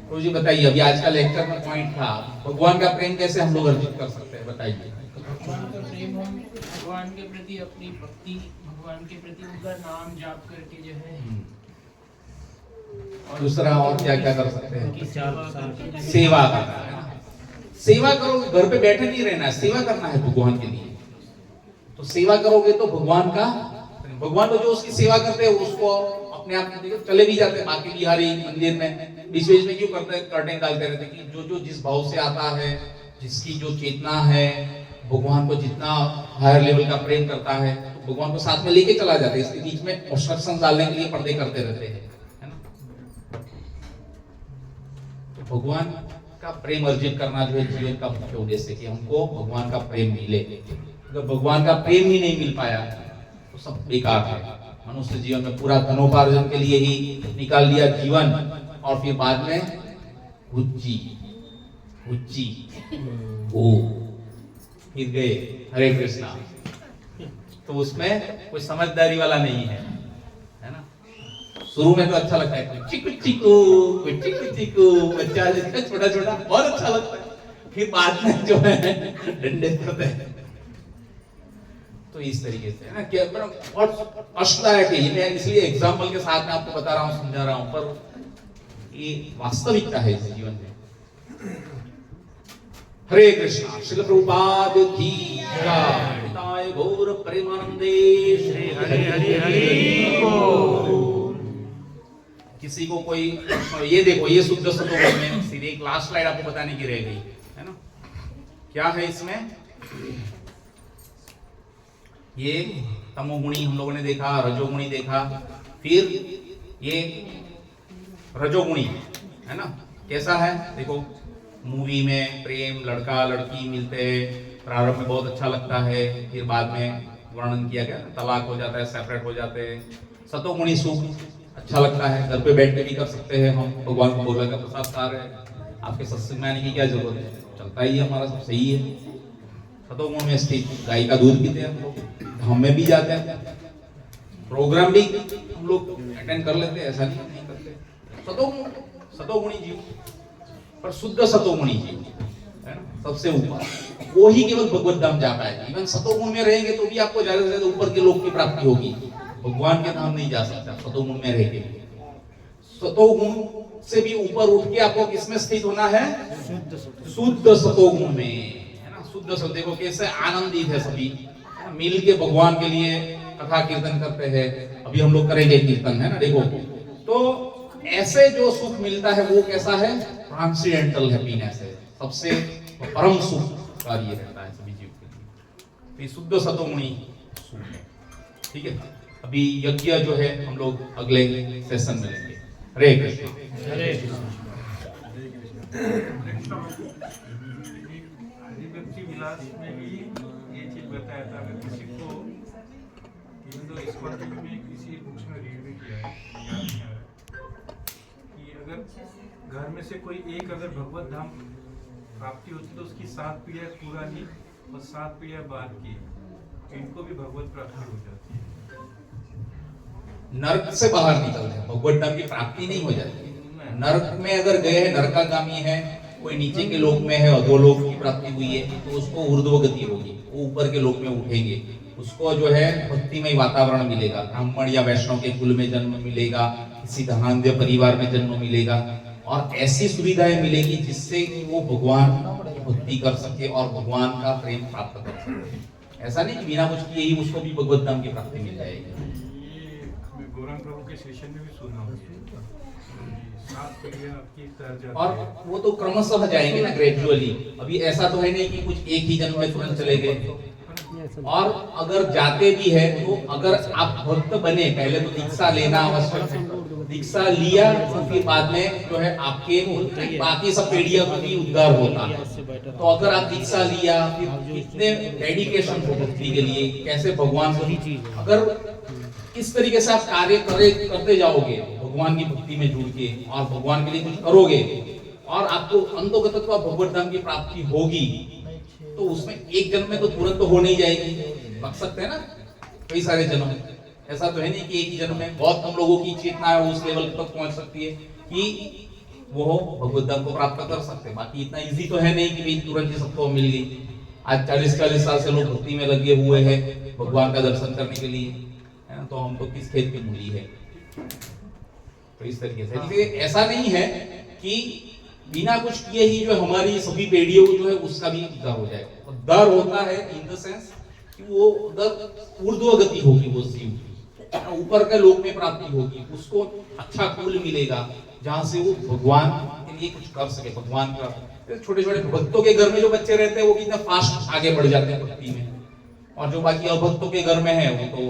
गुरु जी बताइए, अभी आज का लेक्चर में पॉइंट था भगवान का प्रेम कैसे हम लोग अर्जित कर सकते हैं, बताइए। भगवान का प्रेम हम भगवान के प्रति अपनी भक्ति, भगवान के प्रति उनका नाम जाप करके जो है। और दूसरा और क्या क्या कर सकते हैं? उनकी सेवा करना है ना। सेवा करोगे, घर पे बैठे नहीं रहना है, सेवा करना है भगवान के लिए। तो सेवा करोगे तो भगवान तो जो उसकी सेवा करते हैं उसको अपने आप देखो चले भी जाते हैं बाकी बिहारी मंदिर में, बीच बीच में क्यों करते हैं, कर्टेन डालते रहते हैं कि जो जिस भाव से आता है, जिसकी जो चेतना है, भगवान को जितना हायर लेवल का प्रेम करता है तो भगवान को साथ में लेके चला जाता है। इसके बीच में ऑब्स्ट्रक्शन डालने के लिए पर्दे करते रहते हैं, है ना। तो भगवान का प्रेम अर्जित करना जो है जीवन का मुख्य उद्देश्य, कि हमको भगवान का प्रेम मिले। अगर भगवान का प्रेम ही नहीं मिल पाया तो सब बेकार है। मनुष्य जीवन में पूरा धनोपार्जन के लिए ही निकाल दिया जीवन, और फिर बाद में हुच्ची ओ फिर गए हरे कृष्णा। तो उसमें कोई समझदारी वाला नहीं है, है ना। शुरू में तो अच्छा लगता है, चिकू चिकू बच्चा छोटा छोटा बहुत अच्छा लगता है, फिर बाद में जो है डंडे पड़ते हैं। तो इस तरीके से है ना कि बहुत कष्टदायक है ये, मैं इसलिए एग्जाम्पल के साथ में आपको बता रहा हूँ, समझा रहा हूँ, पर ये वास्तविकता है इस जीवन में। हरे कृष्णा। श्रील प्रभुपाद की जय। निताय गौर प्रेमानंदे श्री हरि हरि हरि बोल। किसी को कोई ये देखो, ये शुद्ध सतोगुण में सीधे एक लास्ट स्लाइड आपको बताने की रह गई, है ना। क्या है इसमें? ये तमोगुणी हम लोगों ने देखा, रजोगुणी देखा, फिर ये रजोगुणी है ना। कैसा है देखो, मूवी में प्रेम लड़का लड़की मिलते हैं, प्रारंभ में बहुत अच्छा लगता है, फिर बाद में वर्णन किया गया तलाक हो जाता है, सेपरेट हो जाते हैं। सतोगुणी सुख अच्छा लगता है, घर पे बैठ के भी कर सकते हैं हम, भगवान को भोजन का प्रसाद खा रहे हैं, आपके सत्संग में आने की क्या जरूरत है, चलता ही हमारा सब सही है। सतोगुण में स्थित गाय का दूध पीते हैं हम लोग, धाम में भी जाते हैं, प्रोग्राम भी हम लोग अटेंड कर लेते हैं, ऐसा नहीं करते। सतोगुणी जीव, पर शुद्ध सतोगुणी जीव है ना, सबसे ऊपर, वो ही केवल भगवत धाम जा पाएगा। इवन सतोगुण में रहेंगे तो भी आपको ज्यादा से ज्यादा ऊपर के लोक की प्राप्ति होगी, भगवान के धाम नहीं जा सकता सतोगुण में रहेंगे। सतोगुण से भी ऊपर उठ के आपको किसमें स्थित होना है? शुद्ध सतोगुण में, है ना। शुद्ध सत देखो कैसे आनंदित है सभी, मिल के भगवान के लिए कथा कीर्तन करते हैं। अभी हम लोग करेंगे कीर्तन, है ना। देखो तो ऐसे जो सुख मिलता है वो कैसा है? ट्रांसेंडेंटल हैप्पीनेस है, सबसे परम सुख का ये रहता है सभी जीव के लिए। शुद्ध सतोगुणी सुख है, ठीक है। अभी यज्ञ जो है हम लोग अगले सेशन में लेंगे। हरे कृष्ण। हरे कृष्ण। व्यक्ति विलास में भी ये चीज बताया था, अगर किसी को इस में किसी बुक्स में रीड भी किया है, याद नहीं आ रहा, कि अगर घर में से कोई एक अगर भगवत धाम प्राप्ति होती तो उसकी 7 पीढ़ियां पूरा नहीं और 7 पीढ़ियां बाद की, इनको भी भगवत प्राप्ति हो जाती है। नरक से बाहर निकलते हैं, भगवत धाम की प्राप्ति नहीं हो जाती। नरक में अगर गए हैं, नरकागामी है, कोई नीचे के लोक में है, अधोलोक की प्राप्ति हुई है, तो उसको ऊर्ध्व गति होगी, वो ऊपर के लोक में उठेंगे, उसको जो है भक्तिमय वातावरण मिलेगा, ब्राह्मण या वैष्णव के कुल में जन्म मिलेगा, किसी धनाढ्य परिवार में जन्म मिलेगा, और ऐसी सुविधाएं मिलेगी जिससे कि वो भगवान भक्ति कर सके और भगवान का प्रेम प्राप्त कर सके। ऐसा नहीं कि बिना कुछ किए ही उसको भी भगवत धाम की प्राप्ति मिल जाएगी। ये भगवान प्रभु के सेशन में भी सुना होगा 7 पीढ़ियां आपकी तर जाती और है। वो तो क्रमशः जाएंगे ना, ग्रेजुअली। अभी ऐसा तो है नहीं कि कुछ एक ही जन्म में तुरंत चले गए। और अगर जाते भी है तो अगर आप भक्त बने, पहले तो दीक्षा लेना आवश्यक है। दीक्षा लिया तो फिर बाद में जो है आपके बाकी सब पीढ़ियों का भी उद्धार होता है। तो अगर आप दीक्षा लिया, फिर इतने डेडिकेशन हो भक्ति के लिए, कैसे भगवान को अगर इस तरीके से आप कार्य करते जाओगे भगवान की भक्ति में जुड़ के, और भगवान के लिए कुछ करोगे, और आपको अंतोगतत्व भगवत धाम की प्राप्ति होगी, तो उसमें एक जन्म में तो तुरंत तो हो नहीं जाएगी, लग सकते हैं ना कई सारे जन्म। ऐसा तो है नहीं कि एक ही जन्म में। बहुत कम लोगों की चेतना है उस लेवल तक पहुंच सकती है कि वो भगवत धाम को प्राप्त कर सकते हैं। बाकी इतना इजी तो है नहीं कि भाई तुरंत ही सबको मिल गई। आज 40-40 साल से लोग भक्ति में लगे हुए हैं भगवान का दर्शन करने के लिए, है ना। तो हम तो किस खेत की मूली है। तो इस तरीके से इसलिए ऐसा नहीं है कि बिना कुछ किए ही जो हमारी सभी पीढ़ियों जो है उसका भी उद्धार हो जाएगा। उद्धार होता है इन द सेंस कि वो उधर ऊर्ध्व गति होगी, वो जीव ऊपर के लोक में प्राप्ति होगी, उसको अच्छा कुल मिलेगा जहां से वो भगवान के लिए कुछ कर सके। भगवान का छोटे छोटे भक्तों के घर में जो बच्चे रहते हैं वो कितना फास्ट आगे बढ़ जाते हैं भक्ति में, और जो बाकी अभक्तों के घर में है वो तो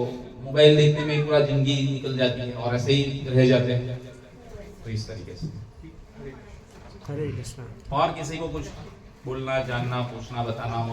मोबाइल देखने में पूरा जिंदगी निकल जाती है और ऐसे ही रह जाते हैं। तो इस तरीके से हरे कृष्णा। और किसी को कुछ बोलना, जानना, पूछना, बताना हो